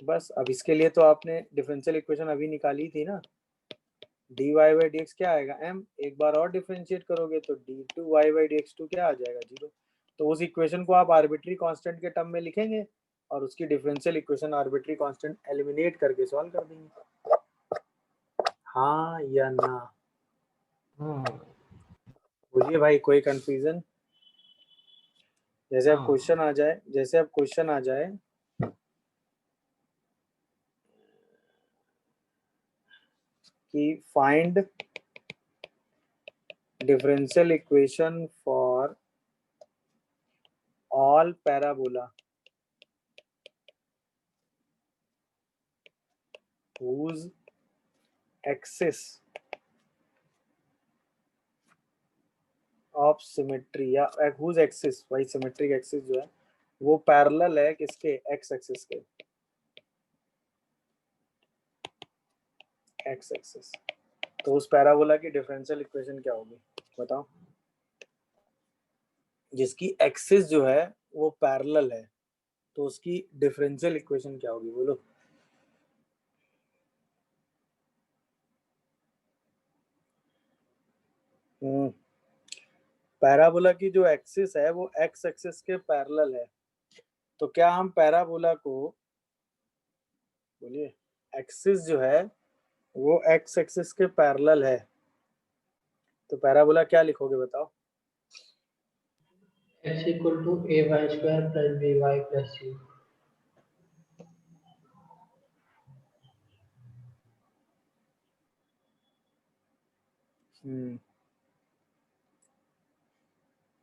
बस अब इसके लिए तो आपने डिफरेंशियल इक्वेशन अभी निकाली थी ना, dy बाई dx क्या आएगा? m। एक बार और डिफरेंशिएट करोगे तो d2y बाई dx2 क्या आ जाएगा? 0। तो उस इक्वेशन को आप आर्बिट्री कांस्टेंट के टर्म में लिखेंगे और उसकी differential equation arbitrary constant eliminate करके सॉल्व कर देंगे। हाँ या ना? बोलिए भाई, कोई कंफ्यूजन? जैसे अब क्वेश्चन आ जाए कि find differential equation for all parabola whose axis of symmetry, या whose एक्सिस, भाई सिमेट्रिक एक्सिस जो है वो पैरेलल है किसके? एक्स एक्सिस के। X axis. तो उस पैराबोला की डिफरेंशियल इक्वेशन क्या होगी बताओ? जिसकी एक्सिस जो है वो पैरेलल है, तो उसकी डिफरेंशियल इक्वेशन क्या होगी? बोलो। पैराबोला की जो एक्सिस है वो एक्स एक्सिस के पैरेलल है, तो क्या हम पैराबोला को, बोलिए, एक्सिस जो है वो एक्स एक्सिस के पैरेलल है, तो पैराबोला क्या लिखोगे बताओ? x equal to ay square plus by plus c।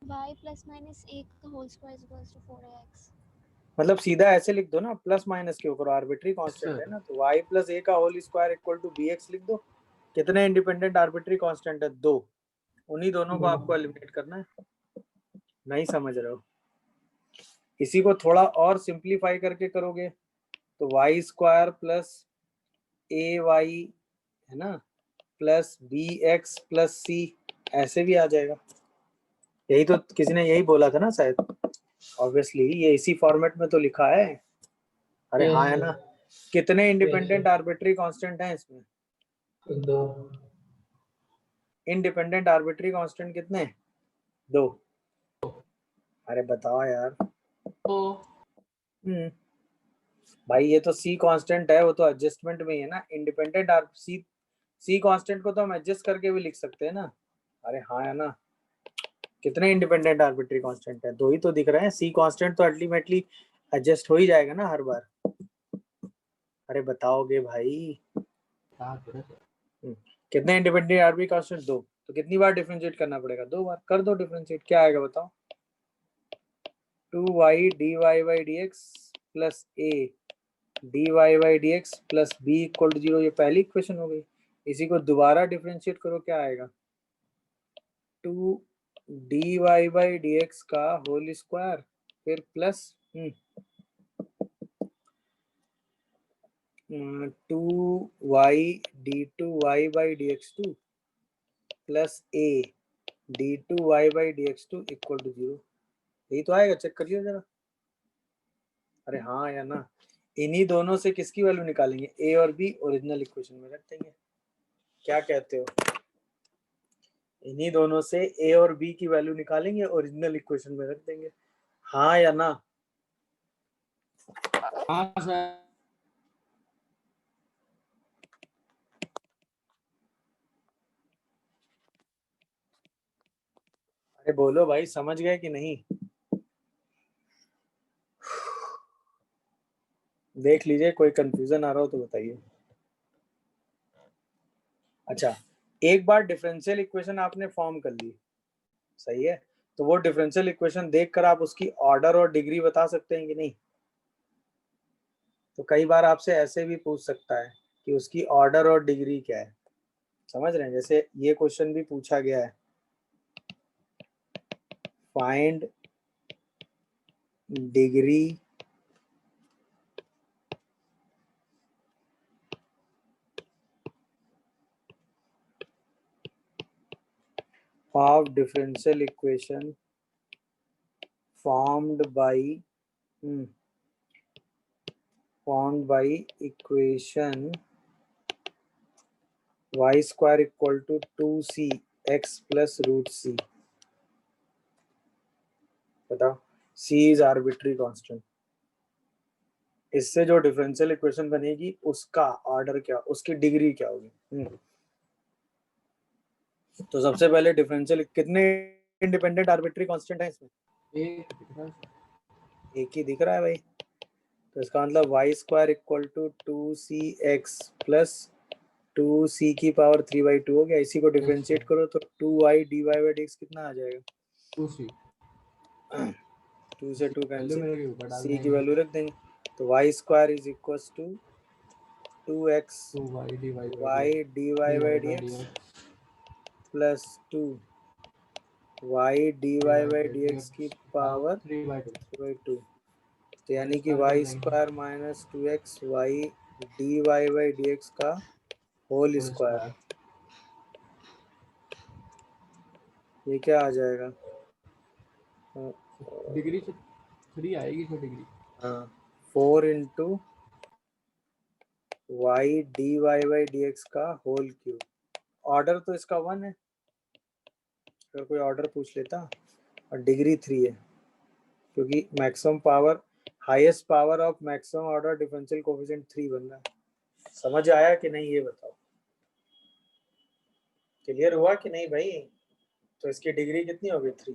y plus minus a का whole square is equals to 4ax। मतलब सीधा ऐसे लिख दो ना, प्लस माइनस के ऊपर आर्बिट्री कांस्टेंट है ना, तो y प्लस a का whole square equal to bx लिख दो। कितने इंडिपेंडेंट आर्बिट्री कांस्टेंट है? 2। उन्हीं दोनों को आपको एलिमिनेट करना है। नहीं समझ रहे हो? इसी को थोड़ा और सिंप्लीफाई करके करोगे तो y स्क्वायर प्लस ay है ना, प्लस bx प्लस c ऐसे भी आ जाएगा। यही तो किसी ने यही बोला था ना शायद। ऑब्वियसली ये इसी फॉर्मेट में तो लिखा है। अरे हाँ है ना? कितने इंडिपेंडेंट आर्बिट्री कांस्टेंट हैं इसमें? 2। इंडिपेंडेंट आर्बिट्री कांस्टेंट कितने? 2। अरे बताओ यार। भाई ये तो सी कांस्टेंट है, वो तो एडजस्टमेंट में ही है ना। इंडिपेंडेंट आर सी कांस्टेंट को तो हम एडजस्ट करके भी लिख सकते हैं ना। अरे हाँ है ना? कितने इंडिपेंडेंट आर्बिट्री कांस्टेंट है? 2 ही तो दिख रहे हैं। सी कांस्टेंट तो अल्टीमेटली एडजस्ट हो ही जाएगा ना हर बार। अरे बताओगे भाई? कितने इंडिपेंडेंट आर्बिट्री कांस्टेंट? 2। तो कितनी बार डिफरेंशिएट करना पड़ेगा? 2 बार। कर दो डिफरेंशिएट, क्या आएगा बताओ? 2y dy by dx plus a dy by dx plus b equal to 0। ये पहली इक्वेशन हो गई। इसी को दोबारा डिफरेंशिएट करो, क्या आएगा? 2 dy बाई dx का होल स्क्वायर फिर plus 2y d2y by dx2 plus a d2y by dx2 equal to 0। यही तो आएगा, चेक करिए जरा। अरे हाँ या ना, इन्हीं दोनों से किसकी वैल्यू निकालेंगे, a और b ओरिजिनल इक्वेशन में रख देंगे। क्या कहते हो, इन्हीं दोनों से a और b की वैल्यू निकालेंगे, ओरिजिनल इक्वेशन में रख देंगे। हाँ या ना? हाँ सर। अरे बोलो भाई, समझ गए कि नहीं? देख लीजिए, कोई कंफ्यूजन आ रहा हो तो बताइए। अच्छा, एक बार डिफरेंशियल इक्वेशन आपने फॉर्म कर ली, सही है, तो वो डिफरेंशियल इक्वेशन देखकर आप उसकी ऑर्डर और डिग्री बता सकते हैं कि नहीं? तो कई बार आपसे ऐसे भी पूछ सकता है कि उसकी ऑर्डर और डिग्री क्या है। समझ रहे हैं? जैसे ये क्वेश्चन भी पूछा गया है, find degree of differential equation formed by equation y square equal to 2c x plus root c। बताओ, c is arbitrary constant। इससे जो डिफरेंशियल इक्वेशन बनेगी उसका ऑर्डर क्या, उसकी डिग्री क्या होगी? तो सबसे पहले डिफरेंशियल, कितने इंडिपेंडेंट आर्बिट्री कांस्टेंट है इसमें? एक ही दिख रहा है भाई। तो इसका मतलब y square equal to 2cx plus 2c की पावर 3/2 हो गया। इसी को डिफरेंशिएट करो तो 2y dy by dx कितना आ जाएगा? 2c। 2 से 2 कैंसिल, मेरे के ऊपर डाल c की देंगे। वैल्यू रख देंगे। तो y square is equal to 2x 2y dy by y dy by dx plus 2 y dy by dx की पावर 3/2। तो यानी कि y square minus 2x y dy by dx का होल स्क्वायर। ये क्या आ जाएगा? डिग्री से 3 आएगी सर डिग्री। हाँ, 4 into y d y by d x का होल क्यूब। ऑर्डर तो इसका 1 है, अगर कोई ऑर्डर पूछ लेता, और डिग्री 3 है, क्योंकि maximum power, highest power of maximum order differential coefficient 3 बन रहा है। समझ आया कि नहीं ये बताओ? क्लियर हुआ कि नहीं भाई? तो इसकी डिग्री कितनी होगी? 3।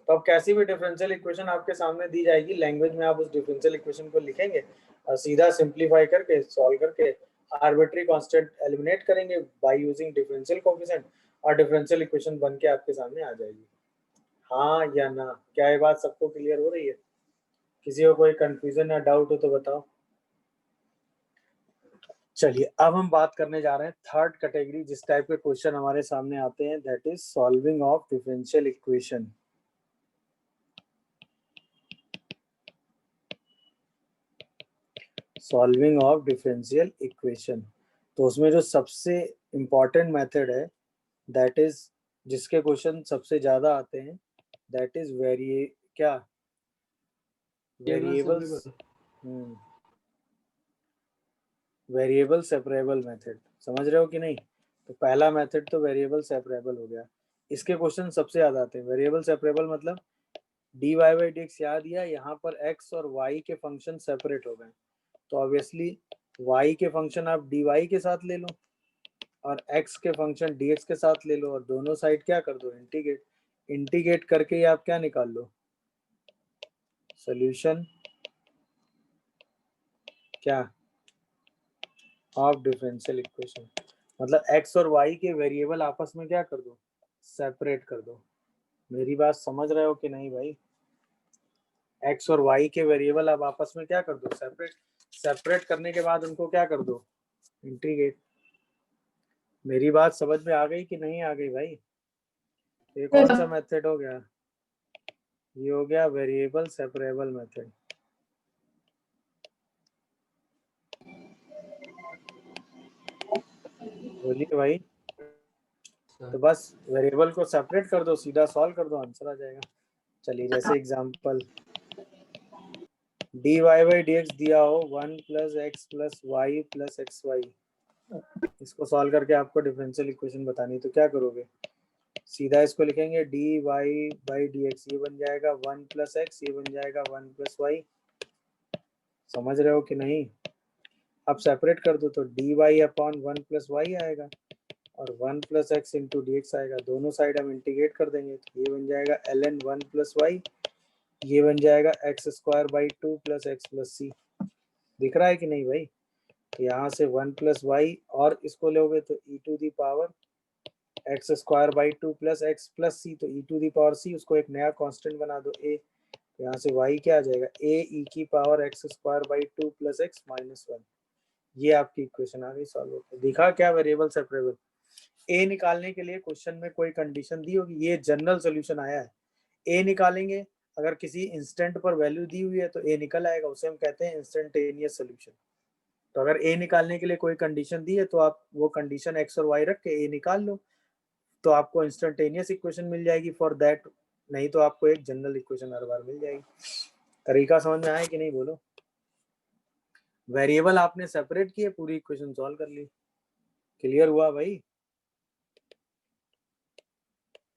तो अब कैसी भी डिफरेंशियल इक्वेशन आपके सामने दी जाएगी, लैंग्वेज में आप उस डिफरेंशियल इक्वेशन को लिखेंगे और सीधा सिंपलीफाई करके सॉल्व करके आर्बिट्री कांस्टेंट एलिमिनेट करेंगे बाय यूजिंग डिफरेंशियल कोएफिशिएंट, और डिफरेंशियल इक्वेशन बन के आपके सामने आ जाएगी। हाँ या ना? क्या ये बात सबको क्लियर हो रही है? किसी को कोई कंफ्यूजन या डाउट हो तो बताओ। चलिए, अब हम बात करने जा रहे हैं थर्ड कैटेगरी, जिस टाइप के क्वेश्चन हमारे सामने आते हैं, that is solving of differential equation. Solving of differential equation, तो उसमें जो सबसे इंपॉर्टेंट मेथड है, दैट इज, जिसके क्वेश्चन सबसे ज्यादा आते हैं, that is variables, variable separable method. समझ रहे हो कि नहीं? तो पहला मेथड तो वेरिएबल सेपरेबल हो गया, इसके क्वेश्चन सबसे ज्यादा आते हैं। वेरिएबल सेपरेबल मतलब dy by dx याद दिया, यहाँ पर x और y के फंक्शन सेपरेट हो गए, तो ऑब्वियसली y के फंक्शन आप dy के साथ ले लो और x के फंक्शन dx के साथ ले लो, और दोनों साइड क्या कर दो? इंटीग्रेट। इंटीग्रेट करके आप क्या निकाल लो? सॉल्यूशन क्या? Of differential equation. मतलब x और y के वेरिएबल आपस में क्या कर दो? सेपरेट कर दो। मेरी बात समझ रहे हो कि नहीं भाई? x और y के वेरिएबल आप आपस में क्या कर दो? सेपरेट। सेपरेट करने के बाद उनको क्या कर दो? इंटीग्रेट। मेरी बात समझ में आ गई कि नहीं आ गई भाई? ये कौन सा मेथड हो गया? ये हो गया वेरिएबल सेपरेबल मेथड। बोलिए भाई। सर तो बस वेरिएबल को सेपरेट कर दो, सीधा सॉल्व कर दो, आंसर आ जाएगा। चलिए जैसे एग्जांपल dy बाई dx दिया हो 1 plus x plus y plus x y, इसको सॉल्व करके आपको डिफरेंशियल इक्वेशन बतानी, तो क्या करोगे? सीधा इसको लिखेंगे dy बाई dx, ये बन जाएगा 1 प्लस एक्स, ये बन जाएगा 1 प्लस वाई। समझ रहे हो कि नहीं? अब सेपरेट कर दो तो dy अपॉन 1 प्लस वाई आएगा और 1 plus x into d x आएगा। दोनों साइड हम इंटीग्रेट कर देंगे तो ये बन जाएगा ln 1 प्लस वाई, ये बन जाएगा x square by 2 plus x plus c. दिख रहा है कि नहीं भाई? तो यहाँ से 1 प्लस वाई और इसको लोगे तो e to the power x square by 2 plus x plus c, तो ई टू दी पावर सी, उसको एक नया कांस्टेंट बना दो ए, तो यहाँ से y क्या आ जाएगा? ए ई की power x square by 2 plus x minus 1। ये आपकी इक्वेशन आ गई सॉल्व होकर। दिखा क्या वेरिएबल सेपरेबल? ए निकालने के लिए क्वेश्चन में कोई कंडीशन दी होगी, ये जनरल सोल्यूशन आया है। ए निकालेंगे, अगर किसी इंस्टेंट पर वैल्यू दी हुई है तो ए निकल आएगा, उसे हम कहते हैं इंस्टेंटेनियस सोल्यूशन। तो अगर ए निकालने के लिए कोई कंडीशन दी है तो आप वो कंडीशन एक्स और वाई रख के ए निकाल लो, तो आपको इंस्टेंटेनियस इक्वेशन मिल जाएगी फॉर दैट, नहीं तो आपको एक जनरल इक्वेशन हर बार मिल जाएगी। तरीका समझ में आया कि नहीं बोलो? वेरिएबल आपने सेपरेट किए, पूरी इक्वेशन सॉल्व कर ली। क्लियर हुआ भाई?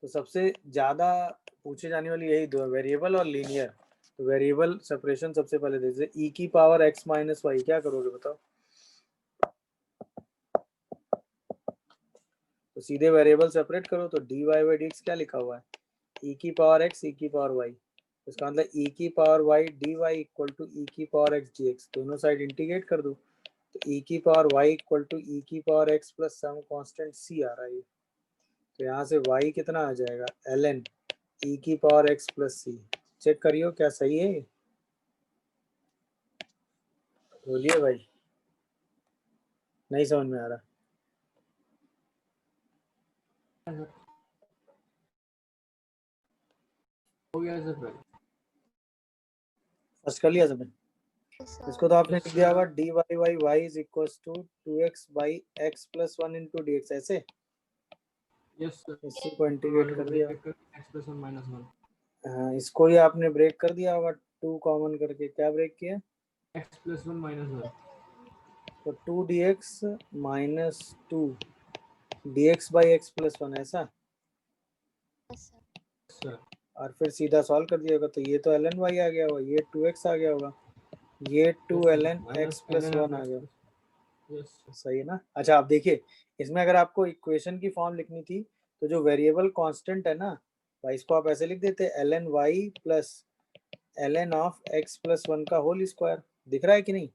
तो सबसे ज्यादा पूछे जाने वाली यही दो है, वेरिएबल और लीनियर। तो वेरिएबल सेपरेशन सबसे पहले देखते हैं। ई की पावर एक्स माइनस वाई, क्या करोगे बताओ? तो सीधे वेरिएबल सेपरेट करो तो d y by d x क्या लिखा हुआ है? ई की पावर एक्स ई की पावर वाई, इसका मतलब ई की power y d y equal to e की पावर एक्स डी एक्स, दोनों साइड इंटीग्रेट कर दो तो ई की power y equal to e की power x plus some constant c आ रहा है। तो यहाँ से y कितना आ जाएगा? ln e की पावर x प्लस सी। चेक करियो क्या सही है? बोलिए भाई, नहीं समझ में आ रहा? हो गया सर फिर। फर्स्ट कर लिया सबने? Yes, sir. इसको तो आपने Yes, लिख दिया होगा sir. D y by y is equal to 2x by x plus 1 into d x, ऐसे Yes, sir. इसी को इंटीग्रेट कर दिया। x plus 1 minus 1. हाँ, इसको ही आपने ब्रेक कर दिया होगा 2 कॉमन करके। क्या ब्रेक किया? x plus 1 minus 1. तो 2 D x minus 2 D x by x plus 1, ऐसा। Yes, sir. Sir. और फिर सीधा सॉल्व कर दिया होगा तो ये तो ln y आ गया होगा, ये 2x आ गया होगा, ये 2 Yes, sir. ln Minus x plus ln 1 आ x गया। plus- Yes, sir. सही है ना? अच्छा आप देखिए, इसमें अगर आपको इक्वेशन की फॉर्म लिखनी थी तो जो वेरिएबल कांस्टेंट है ना भाई, इसको आप ऐसे लिख देते ln y plus ln of x plus 1 का होल स्क्वायर। दिख रहा है कि नहीं?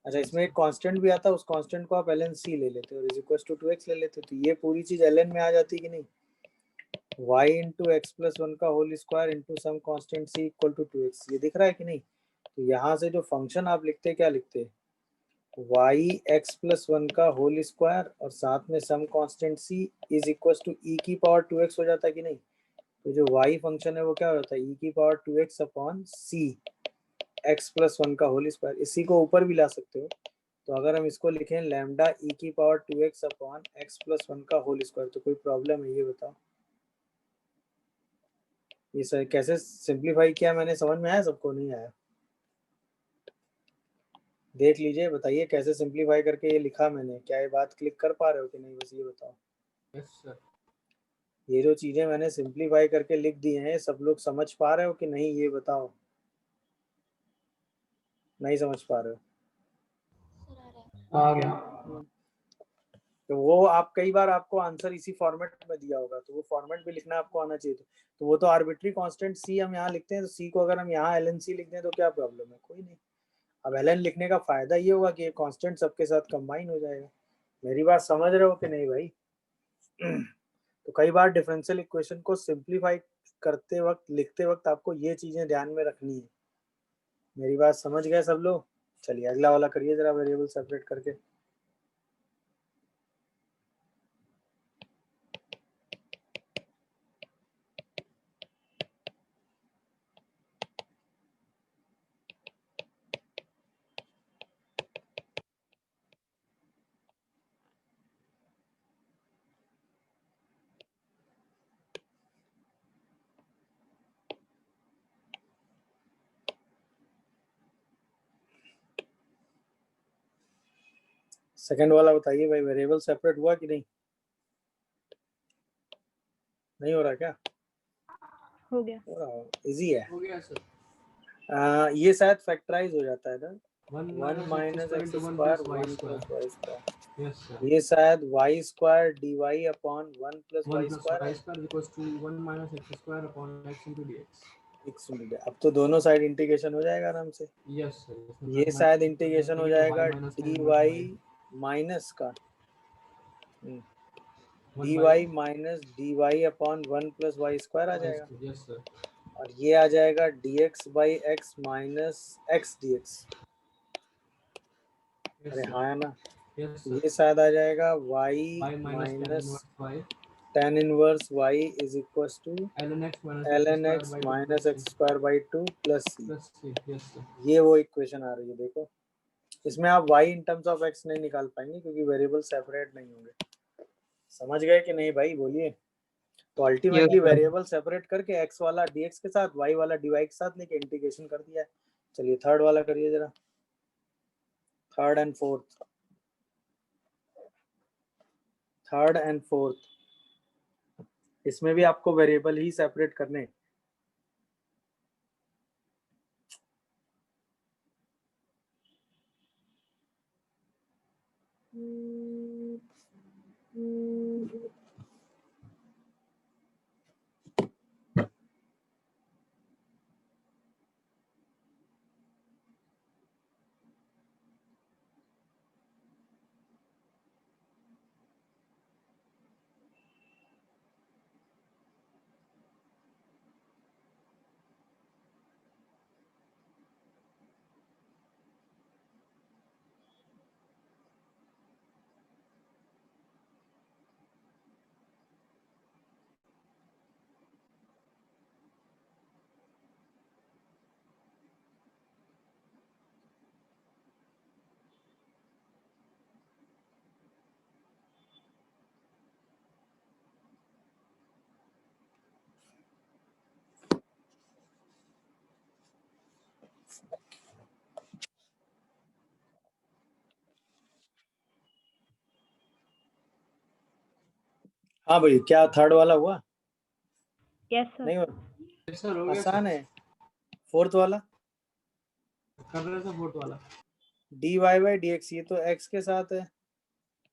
अच्छा, इसमें एक कांस्टेंट भी आता है, उस कांस्टेंट को आप ln c ले लेते हो और इज इक्वल टू 2x ले लेते हो, तो ये पूरी चीज ln में आ जाती है कि नहीं? y इंटू एक्स प्लस 1 का whole square into some constant c equal to 2x, ये दिख रहा है कि नहीं? तो यहाँ से जो फंक्शन आप लिखते क्या लिखते? y x प्लस 1 का होल स्क्वायर और साथ में some constant c is equal to e की पावर 2x हो जाता है कि नहीं? तो जो y फंक्शन है वो क्या होता है? e की power 2x upon c x plus 1 का होल स्क्वायर। इसी को ऊपर भी ला सकते हो, तो अगर हम इसको लिखें लैम्डा e की power 2x upon x plus 1 का होल स्क्वायर, तो कोई प्रॉब्लम है ये बताओ? ये सर कैसे सिंप्लीफाई किया मैंने, समझ में आया सबको? नहीं आया? देख लीजिए, बताइए कैसे सिंप्लीफाई करके ये लिखा मैंने। क्या ये बात क्लिक कर पा रहे हो कि नहीं, बस ये बताओ। Yes, sir. ये जो चीजें मैंने सिंप्लीफाई करके लिख दी हैं, सब लोग समझ पा रहे हो कि नहीं, ये बताओ? नहीं समझ पा रहे हो? Sir, आ रहा है। आ गया। तो वो आप कई बार आपको आंसर इसी फॉर्मेट में दिया होगा, तो वो फॉर्मेट भी लिखना आपको आना चाहिए। तो वो तो आर्बिट्री कांस्टेंट सी हम यहाँ लिखते हैं, तो सी को अगर हम यहाँ एल एन सी लिख दें तो क्या प्रॉब्लम है? कोई नहीं। अब एल एन लिखने का फायदा ये होगा कि ये कांस्टेंट सबके साथ कंबाइन हो जाएगा। मेरी बात समझ रहे हो कि नहीं भाई? तो कई बार डिफरेंशियल इक्वेशन को सिंप्लीफाई करते वक्त, लिखते वक्त आपको ये चीजें ध्यान में रखनी है। मेरी बात समझ गए सब लोग? चलिए अगला वाला करिए जरा, वेरिएबल सेपरेट करके। सेकंड वाला बताइए भाई, वेरिएबल सेपरेट हुआ कि नहीं? नहीं हो रहा क्या? हो गया। हो रहा, इजी है। हो गया सर। ये शायद फैक्टराइज हो जाता है ना, 1 1 माइनस एक्स into 1 स्क्वायर plus y 1 square. Plus y square, Yes sir. ये शायद y square d y upon 1 plus 1 y plus स्क्वायर y है। square equals to 1 minus x square upon x into dx. एक मिनट, अब तो दोनों साइड इंटीग्रेशन हो जाएगा आराम से। Yes sir. इसमें ये plus शायद minus इंटीग्रेशन हो y जाएगा minus डी 10 वाई माइनस का d y minus d y upon 1 plus y square आ जाएगा, Yes sir. और ये आ जाएगा d x by x minus x d x. Yes अरे sir. हाँ है ना, Yes sir. ये शायद आ जाएगा y y minus minus y tan inverse y is equal to ln x minus ln x minus x square by 2 plus c। plus c. Yes sir. ये वो इक्वेशन आ रही है, देखो इसमें आप y in terms of x नहीं निकाल पाएंगे क्योंकि वेरिएबल सेपरेट नहीं होंगे। समझ गए कि नहीं भाई? बोलिए। तो ultimately Yes, sir. Variable separate करके x वाला dx के साथ y वाला dy के साथ लेके इंटीग्रेशन कर दिया है। चलिए थर्ड वाला करिए जरा, थर्ड एंड फोर्थ। इसमें भी आपको वेरिएबल ही सेपरेट करने हैं। हाँ भाई, क्या थर्ड वाला हुआ? Yes sir. नहीं हुआ? Yes sir. हो गया आसान sir. है। फोर्थ वाला कर रहे थे फोर्थ वाला। D y by d x, ये तो x के साथ है,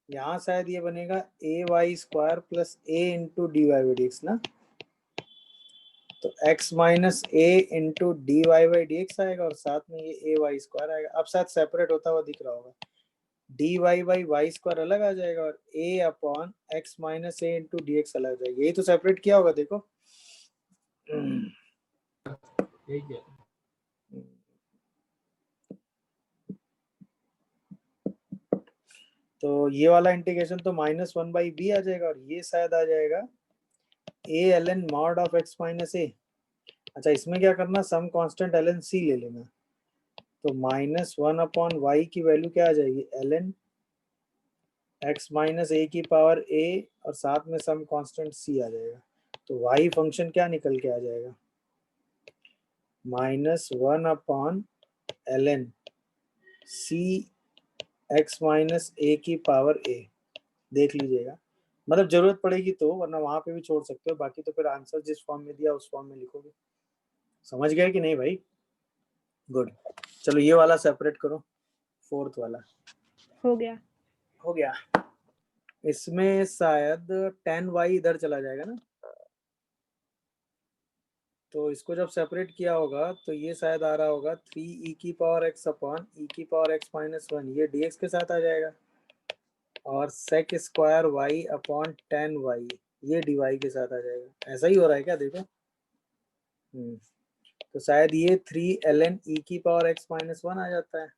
यहाँ शायद ये बनेगा a y square plus a into d y by d x ना, तो x minus a into d y by d x आएगा और साथ में ये ए वाई स्क्वायर आएगा। अब शायद सेपरेट होता हुआ दिख रहा होगा, d y by y square अलग आ जाएगा और a upon x minus a into d x अलग आ जाएगा। यही तो सेपरेट किया होगा, देखो यही क्या? तो ये वाला इंटीग्रेशन तो माइनस 1 बाई बी आ जाएगा और ये शायद आ जाएगा a l n mod of x minus a. अच्छा, इसमें क्या करना, some constant l n c ले लेना, तो माइनस 1 अपॉन वाई की वैल्यू क्या आ जाएगी, l n x minus a की पावर ए और साथ में सम कांस्टेंट सी आ जाएगा। तो वाई फंक्शन क्या निकल के आ जाएगा, minus 1 upon l n c x minus a की पावर ए। देख लीजिएगा, मतलब जरूरत पड़ेगी तो, वरना वहां पे भी छोड़ सकते हो, बाकी तो फिर आंसर जिस फॉर्म में दिया उस फॉर्म में लिखोगे। समझ गए कि नहीं भाई? गुड। चलो ये वाला सेपरेट करो, फोर्थ वाला। हो गया। हो गया। इसमें शायद tan y इधर चला जाएगा ना, तो इसको जब सेपरेट किया होगा तो ये शायद आ रहा होगा 3e की पावर x अपॉन e की पावर x माइनस 1, ये dx के साथ आ जाएगा, और sec square y upon tan y ये dy के साथ आ जाएगा। ऐसा ही हो रहा है क्या? देखो तो शायद ये 3 ln e की पावर x माइनस 1 आ जाता है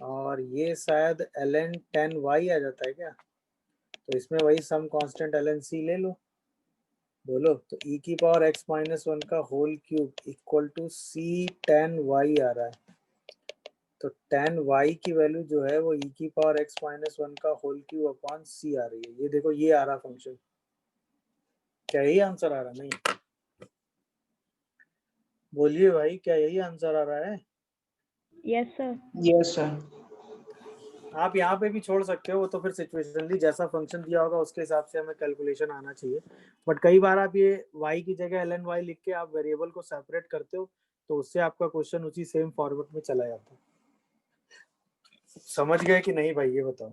और ये शायद ln tan y आ जाता है क्या? तो इसमें वही सम कांस्टेंट ln c ले लो, बोलो। तो e की पावर x माइनस 1 का whole cube equal to c tan y आ रहा है, तो tan y की वैल्यू जो है वो e की पावर x माइनस 1 का होल क्यूब अपॉन c आ रही है। ये देखो ये आ रहा फंक्शन, क्या यही आंसर आ रहा? नहीं, बोलिए भाई, क्या यही आंसर आ रहा है? Yes sir. Yes, sir. आप यहाँ पे भी छोड़ सकते हो, वो तो फिर सिचुएशनली जैसा फंक्शन दिया होगा उसके हिसाब से हमें कैलकुलेशन आना चाहिए। बट कई बार आप ये y की जगह ln y लिख के आप वेरिएबल को सेपरेट करते हो तो उससे आपका क्वेश्चन उसी सेम फॉर्मेट में चला जाता है। समझ गए कि नहीं भाई, ये बताओ।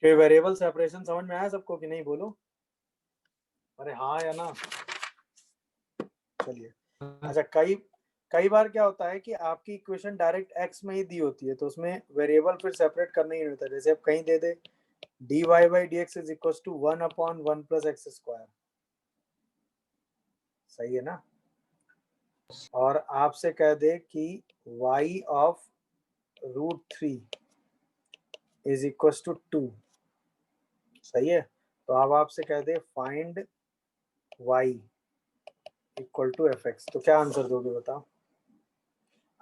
ये वेरिएबल सेपरेशन समझ में आया सबको कि नहीं, बोलो अरे हाँ या ना। चलिए, अच्छा कई बार क्या होता है कि आपकी इक्वेशन डायरेक्ट x में ही दी होती है तो उसमें वेरिएबल फिर सेपरेट करना ही नहीं होता। जैसे आप कहीं दे दे dy by dx is equals to 1/1 plus x square, सही है ना। और आपसे कह दे कि y of √3 is equals to 2, सही है। तो अब आपसे कह दे find y equal to fx, तो क्या आंसर दोगे बताओ।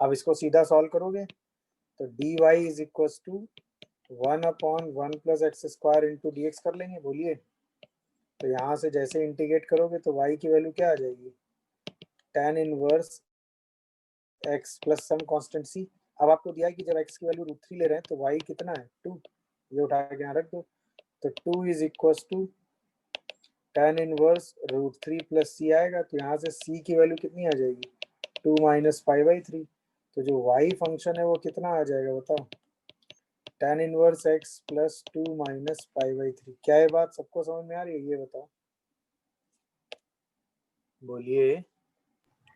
अब इसको सीधा सॉल्व करोगे तो dy is equal to 1/1 plus x square into d x कर लेंगे, बोलिए। तो यहाँ से जैसे इंटीग्रेट करोगे तो y की वैल्यू क्या आ जाएगी, tan inverse x plus some constant c। अब आपको दिया है कि जब x की वैल्यू √3 ले रहे हैं तो y कितना है 2, ये उठा के यहाँ रख दो। तो 2 is equal to tan inverse √3 plus c आएगा। तो यहाँ से c की वैल्यू कितनी आ जाएगी 2 माइनस 5/3। तो जो y फंक्शन है वो कितना आ जाएगा बताओ, tan inverse x plus 2 minus 5/3। क्या ये बात सबको समझ में आ रही है, ये बताओ, बोलिए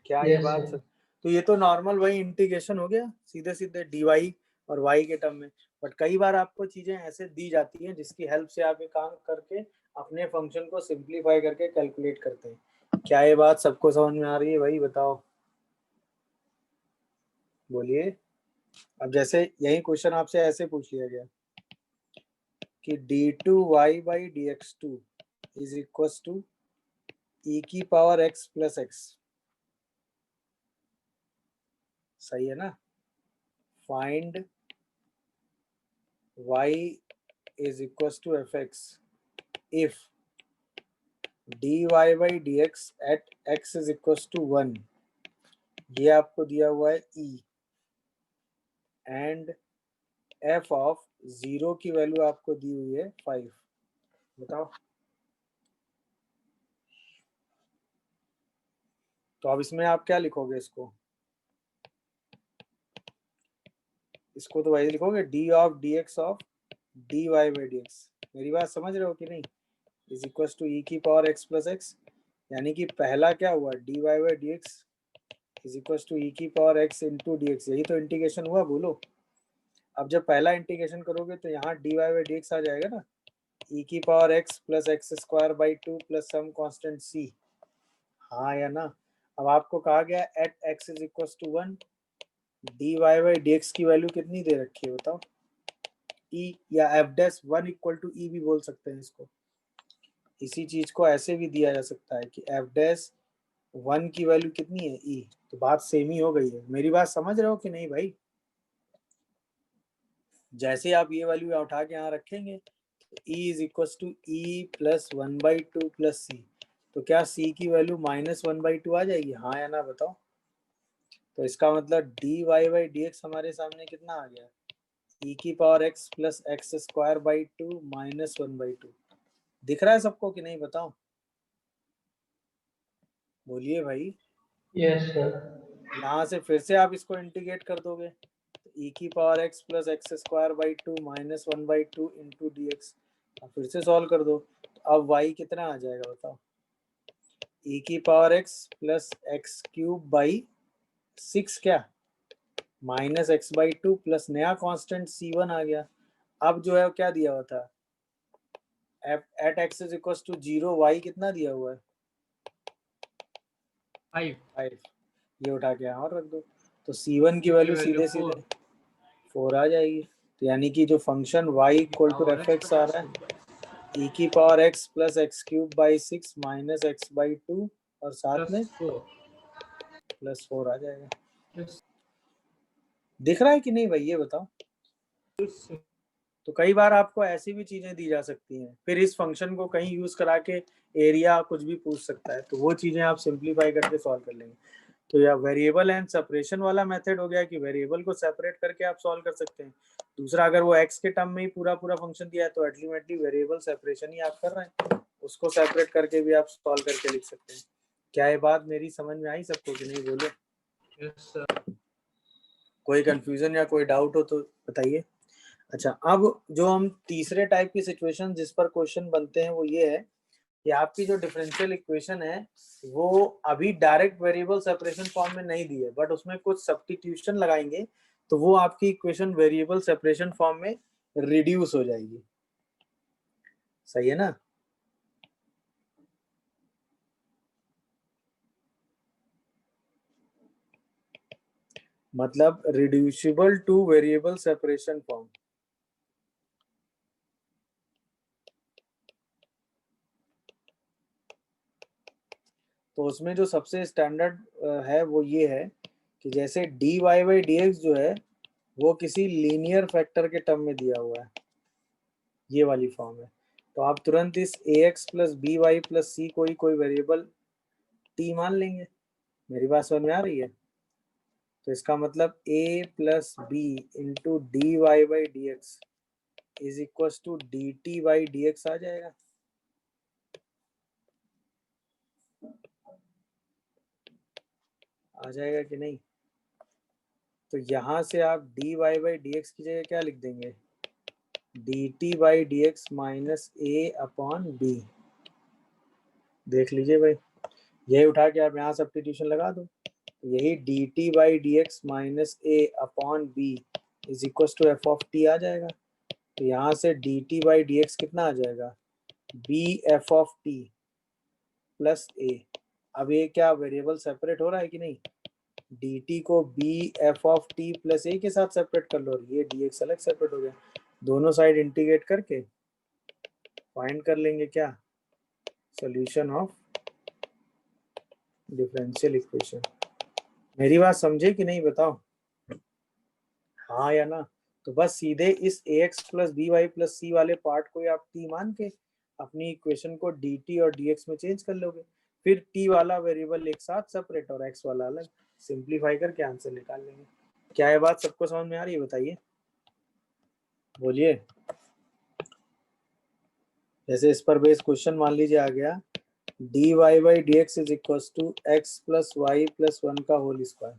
क्या ये Yes, बात sir. तो ये तो नॉर्मल वही इंटीग्रेशन हो गया सीधे सीधे dy और y के टर्म में। बट कई बार आपको चीजें ऐसे दी जाती हैं जिसकी हेल्प से आप ये काम करके अपने फंक्शन को सिंप्लीफाई करके कैलकुलेट करते हैं। क्या ये बात सबको समझ में आ रही है भाई, बताओ, बोलिए। अब जैसे यही क्वेश्चन आपसे ऐसे पूछ लिया गया कि d2y by dx2 is equal to e की पावर x प्लस x, सही है ना। Find y is equals to fx if dy by dx at x is equals to 1, ये आपको दिया हुआ है e, एंड f ऑफ 0 की वैल्यू आपको दी हुई है 5, बताओ। तो अब इसमें आप क्या लिखोगे, इसको तो वही लिखोगे d of dx of dy by dx। मेरी बात समझ रहे हो कि नहीं, इज इक्वल टू e की पावर x प्लस x, यानी कि पहला क्या हुआ dy by dx is equal to e की पावर x इंटू dx, यही तो इंटीग्रेशन हुआ, बोलो। अब जब पहला इंटीग्रेशन करोगे तो यहाँ dy by dx आ जाएगा ना, e की power x plus x square by 2 plus some constant c, हाँ या ना। अब आपको कहा गया at x is equal to 1, dy by dx की वैल्यू कितनी दे रखी है बताओ, e या f dash 1 equal to e भी बोल सकते हैं इसको। इसी चीज को ऐसे भी दिया जा सकता है कि f डैश 1 की वैल्यू कितनी है e, तो बात सेम ही हो गई है। मेरी बात समझ रहे हो कि नहीं भाई। जैसे आप ये वैल्यू उठा के यहाँ रखेंगे तो e is equal to e plus 1/2 plus c, तो क्या c की वैल्यू -1/2 आ जाएगी, हाँ या ना बताओ। तो इसका मतलब dy बाई dx हमारे सामने कितना आ गया, e की power x plus x square by 2 -1/2। दिख रहा है सबको कि नहीं, बताओ, बोलिए भाई। Yes, sir. यहाँ से फिर से आप इसको इंटीग्रेट कर दोगे तो e की power x plus x square by 2 -1/2 into d x, फिर से सॉल्व कर दो। अब y कितना आ जाएगा बताओ, e की power x plus x cube by 6 क्या माइनस एक्स बाई 2 प्लस नया कांस्टेंट c1 आ गया। अब जो है क्या दिया हुआ था, at x is equal to 0, y कितना दिया हुआ है 5, ये उठा के यहाँ और रख दो। तो c1 की वैल्यू सीधे सीधे 4 आ जाएगी। तो यानी कि जो function y equal to f x आ रहा है e की power x plus x cube by 6 minus x by 2 और साथ में प्लस 4 आ जाएगा। दिख रहा है कि नहीं भाई, ये बताओ। तो कई बार आपको ऐसी भी चीजें दी जा सकती हैं, फिर इस फंक्शन को कहीं यूज करा के एरिया कुछ भी पूछ सकता है, तो वो चीजें आप सिंप्लीफाई करके सॉल्व कर लेंगे। तो या वेरिएबल एंड सेपरेशन वाला मेथड हो गया कि वेरिएबल को सेपरेट करके आप सॉल्व कर सकते हैं। दूसरा, अगर वो एक्स के टर्म में ही पूरा पूरा फंक्शन दिया है तो अल्टीमेटली वेरिएबल सेपरेशन ही आप कर रहे हैं, उसको सेपरेट करके भी आप सॉल्व करके लिख सकते हैं। क्या ये बात मेरी समझ में आई सबको कि नहीं, बोलो। Yes sir. कोई कंफ्यूजन या कोई डाउट हो तो बताइए। अच्छा, अब जो हम तीसरे टाइप की सिचुएशन जिस पर क्वेश्चन बनते हैं वो ये है कि आपकी जो डिफरेंशियल इक्वेशन है वो अभी डायरेक्ट वेरिएबल सेपरेशन फॉर्म में नहीं दी है, बट उसमें कुछ सब्स्टिट्यूशन लगाएंगे तो वो आपकी इक्वेशन वेरिएबल सेपरेशन फॉर्म में रिड्यूस हो जाएगी। सही है ना? मतलब reducible two variable separation form. तो उसमें जो सबसे स्टैंडर्ड है वो ये है कि जैसे dy बाई dx जो है वो किसी लीनियर फैक्टर के टर्म में दिया हुआ है, ये वाली फॉर्म है, तो आप तुरंत इस ax plus b y plus c को ही कोई वेरिएबल t मान लेंगे। मेरी बात समझ में आ रही है? तो इसका मतलब a plus b into d y by d x is equal to d t by d x आ जाएगा। आ जाएगा कि नहीं? तो यहां से आप dy बाई डी एक्स की जगह क्या लिख देंगे, dt by d x minus a upon b. देख लीजिए भाई, यही उठा के आप यहाँ सब्स्टिट्यूशन लगा दो, यही dt by d x minus a upon b is equal to f of t आ जाएगा। तो यहाँ से dt बाई डी एक्स कितना आ जाएगा, b f of t plus a. अब ये क्या वेरिएबल सेपरेट हो रहा है कि नहीं, dt को b f of t plus a के साथ सेपरेट कर लो, ये dx अलग सेपरेट हो गया। दोनों साइड इंटीग्रेट करके फाइंड कर लेंगे क्या, सॉल्यूशन ऑफ डिफरेंशियल इक्वेशन। मेरी बात समझे कि नहीं बताओ, हाँ या ना? तो बस सीधे इस ax plus b y plus c वाले पार्ट को आप t मान के अपनी इक्वेशन को dt और dx में चेंज कर लोगे, फिर t वाला वेरिएबल एक साथ सेपरेट और x वाला अलग, सिंप्लीफाई करके आंसर निकाल लेंगे। क्या ये बात सबको समझ में आ रही है, बताइए, बोलिए। जैसे इस पर बेस क्वेश्चन मान लीजिए आ गया dy by d x is equal to x plus y plus one का होल स्क्वायर,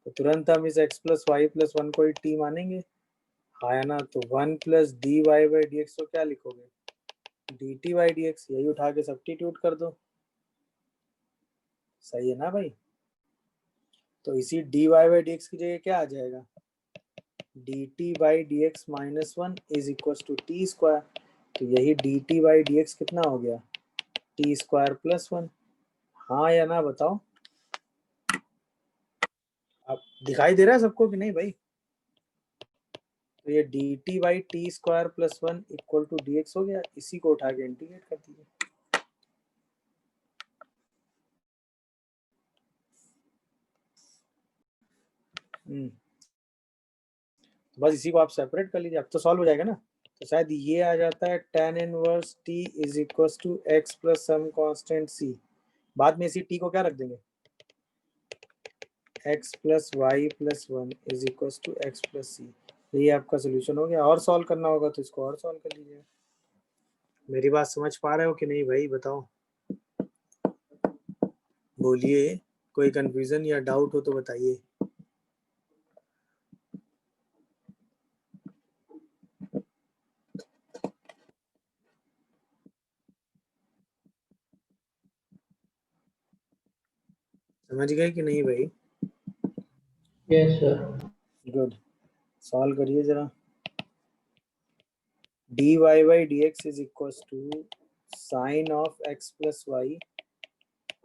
तो तुरंत हम इस x plus y plus one को ही t मानेंगे, हाँ या ना? तो one plus d y by d x को क्या लिखोगे, d t by d x, यही उठा के सब्स्टिट्यूट कर दो। सही है ना भाई? तो इसी d y by d x की जगह क्या आ जाएगा, d t by d x minus one is equal to t square, तो यही d t by d x कितना हो गया, टी स्क्वायर प्लस वन। हाँ या ना बताओ? अब दिखाई दे रहा है सबको कि नहीं भाई? तो ये d t by t square plus one equal to d x हो गया, इसी को उठा के इंटीग्रेट कर दीजिए। बस इसी को आप सेपरेट कर लीजिए, अब तो सॉल्व हो जाएगा ना। तो शायद ये आ जाता है tan inverse t is equal to x plus some constant c। बाद में इसी t को क्या रख देंगे, x plus y plus one is equal to x plus c. ये आपका सोल्यूशन हो गया। और सॉल्व करना होगा तो इसको और सॉल्व कर लीजिए। मेरी बात समझ पा रहे हो कि नहीं भाई, बताओ, बोलिए। कोई कंफ्यूजन या डाउट हो तो बताइए। समझ गए कि नहीं भाई? Yes sir. गुड, सॉल्व करिए जरा। dy by dx is equals to sin of x plus y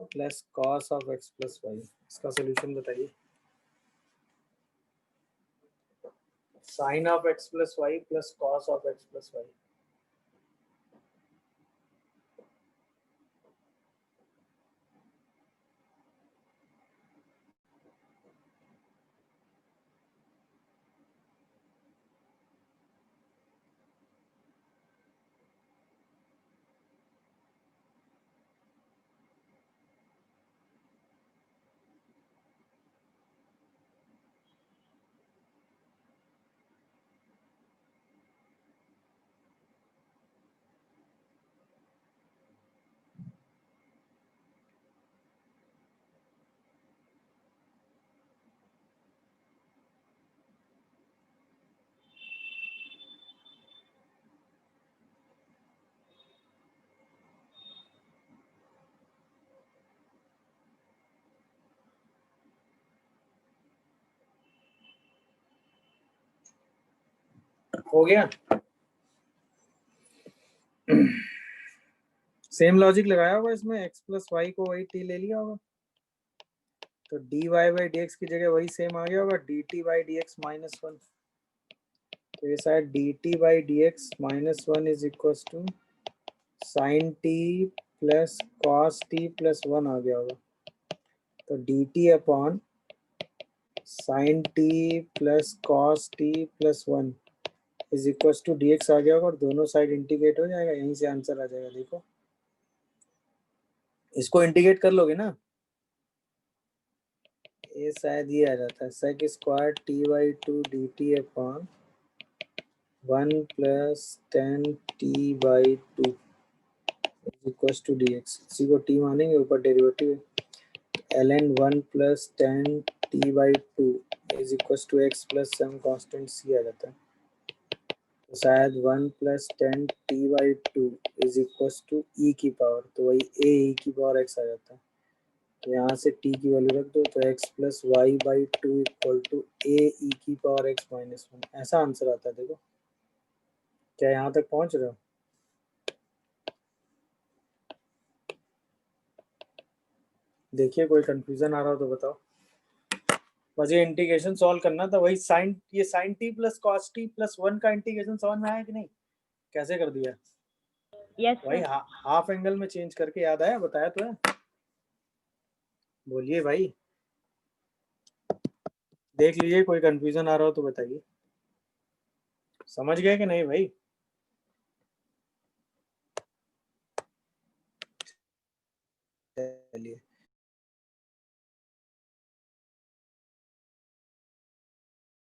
plus cos of x plus y। इसका सोल्यूशन बताइए। sin of x plus y plus cos of x plus y। हो गया। सेम लॉजिक लगाया होगा इसमें, x प्लस वाई को वही t ले लिया होगा, तो dy बाई dx की जगह वही सेम आ गया होगा, dt by dx minus one. तो ये शायद dt by dx minus one is equal to sine t plus cos t plus one आ गया होगा। तो dt upon sine t plus cos t plus one is equal to dx आ गया होगा, और दोनों साइड इंटीग्रेट हो जाएगा, यहीं से आंसर आ जाएगा। देखो इसको इंटीग्रेट कर लोगे ना, ये शायद ये आ जाता है sec square t by two d t upon one plus tan t by two equal to d x. इसी को टी मानेंगे, ऊपर derivative l n one plus tan t by two is equal to x plus some constant c आ जाता है। तो शायद one plus tan t by two is equal to e की पावर, तो वही ए ई की पावर एक्स आ जाता है। तो यहाँ से t की वैल्यू रख दो, तो x plus y by two equal to a e की पावर x माइनस वन, ऐसा आंसर आता है। देखो क्या यहाँ तक पहुँच रहे हो? देखिए कोई कंफ्यूजन आ रहा हो तो बताओ। बस ये इंटीग्रेशन सॉल्व करना था, वही साइन, ये sine t plus cos t plus one का इंटीग्रेशन समझ में आया कि नहीं? कैसे कर दिया? यस भाई सर। हाफ एंगल में चेंज करके, याद आया? बताया तो है, बोलिए भाई। देख लीजिए कोई कंफ्यूजन आ रहा हो तो बताइए। समझ गए कि नहीं भाई? चलिए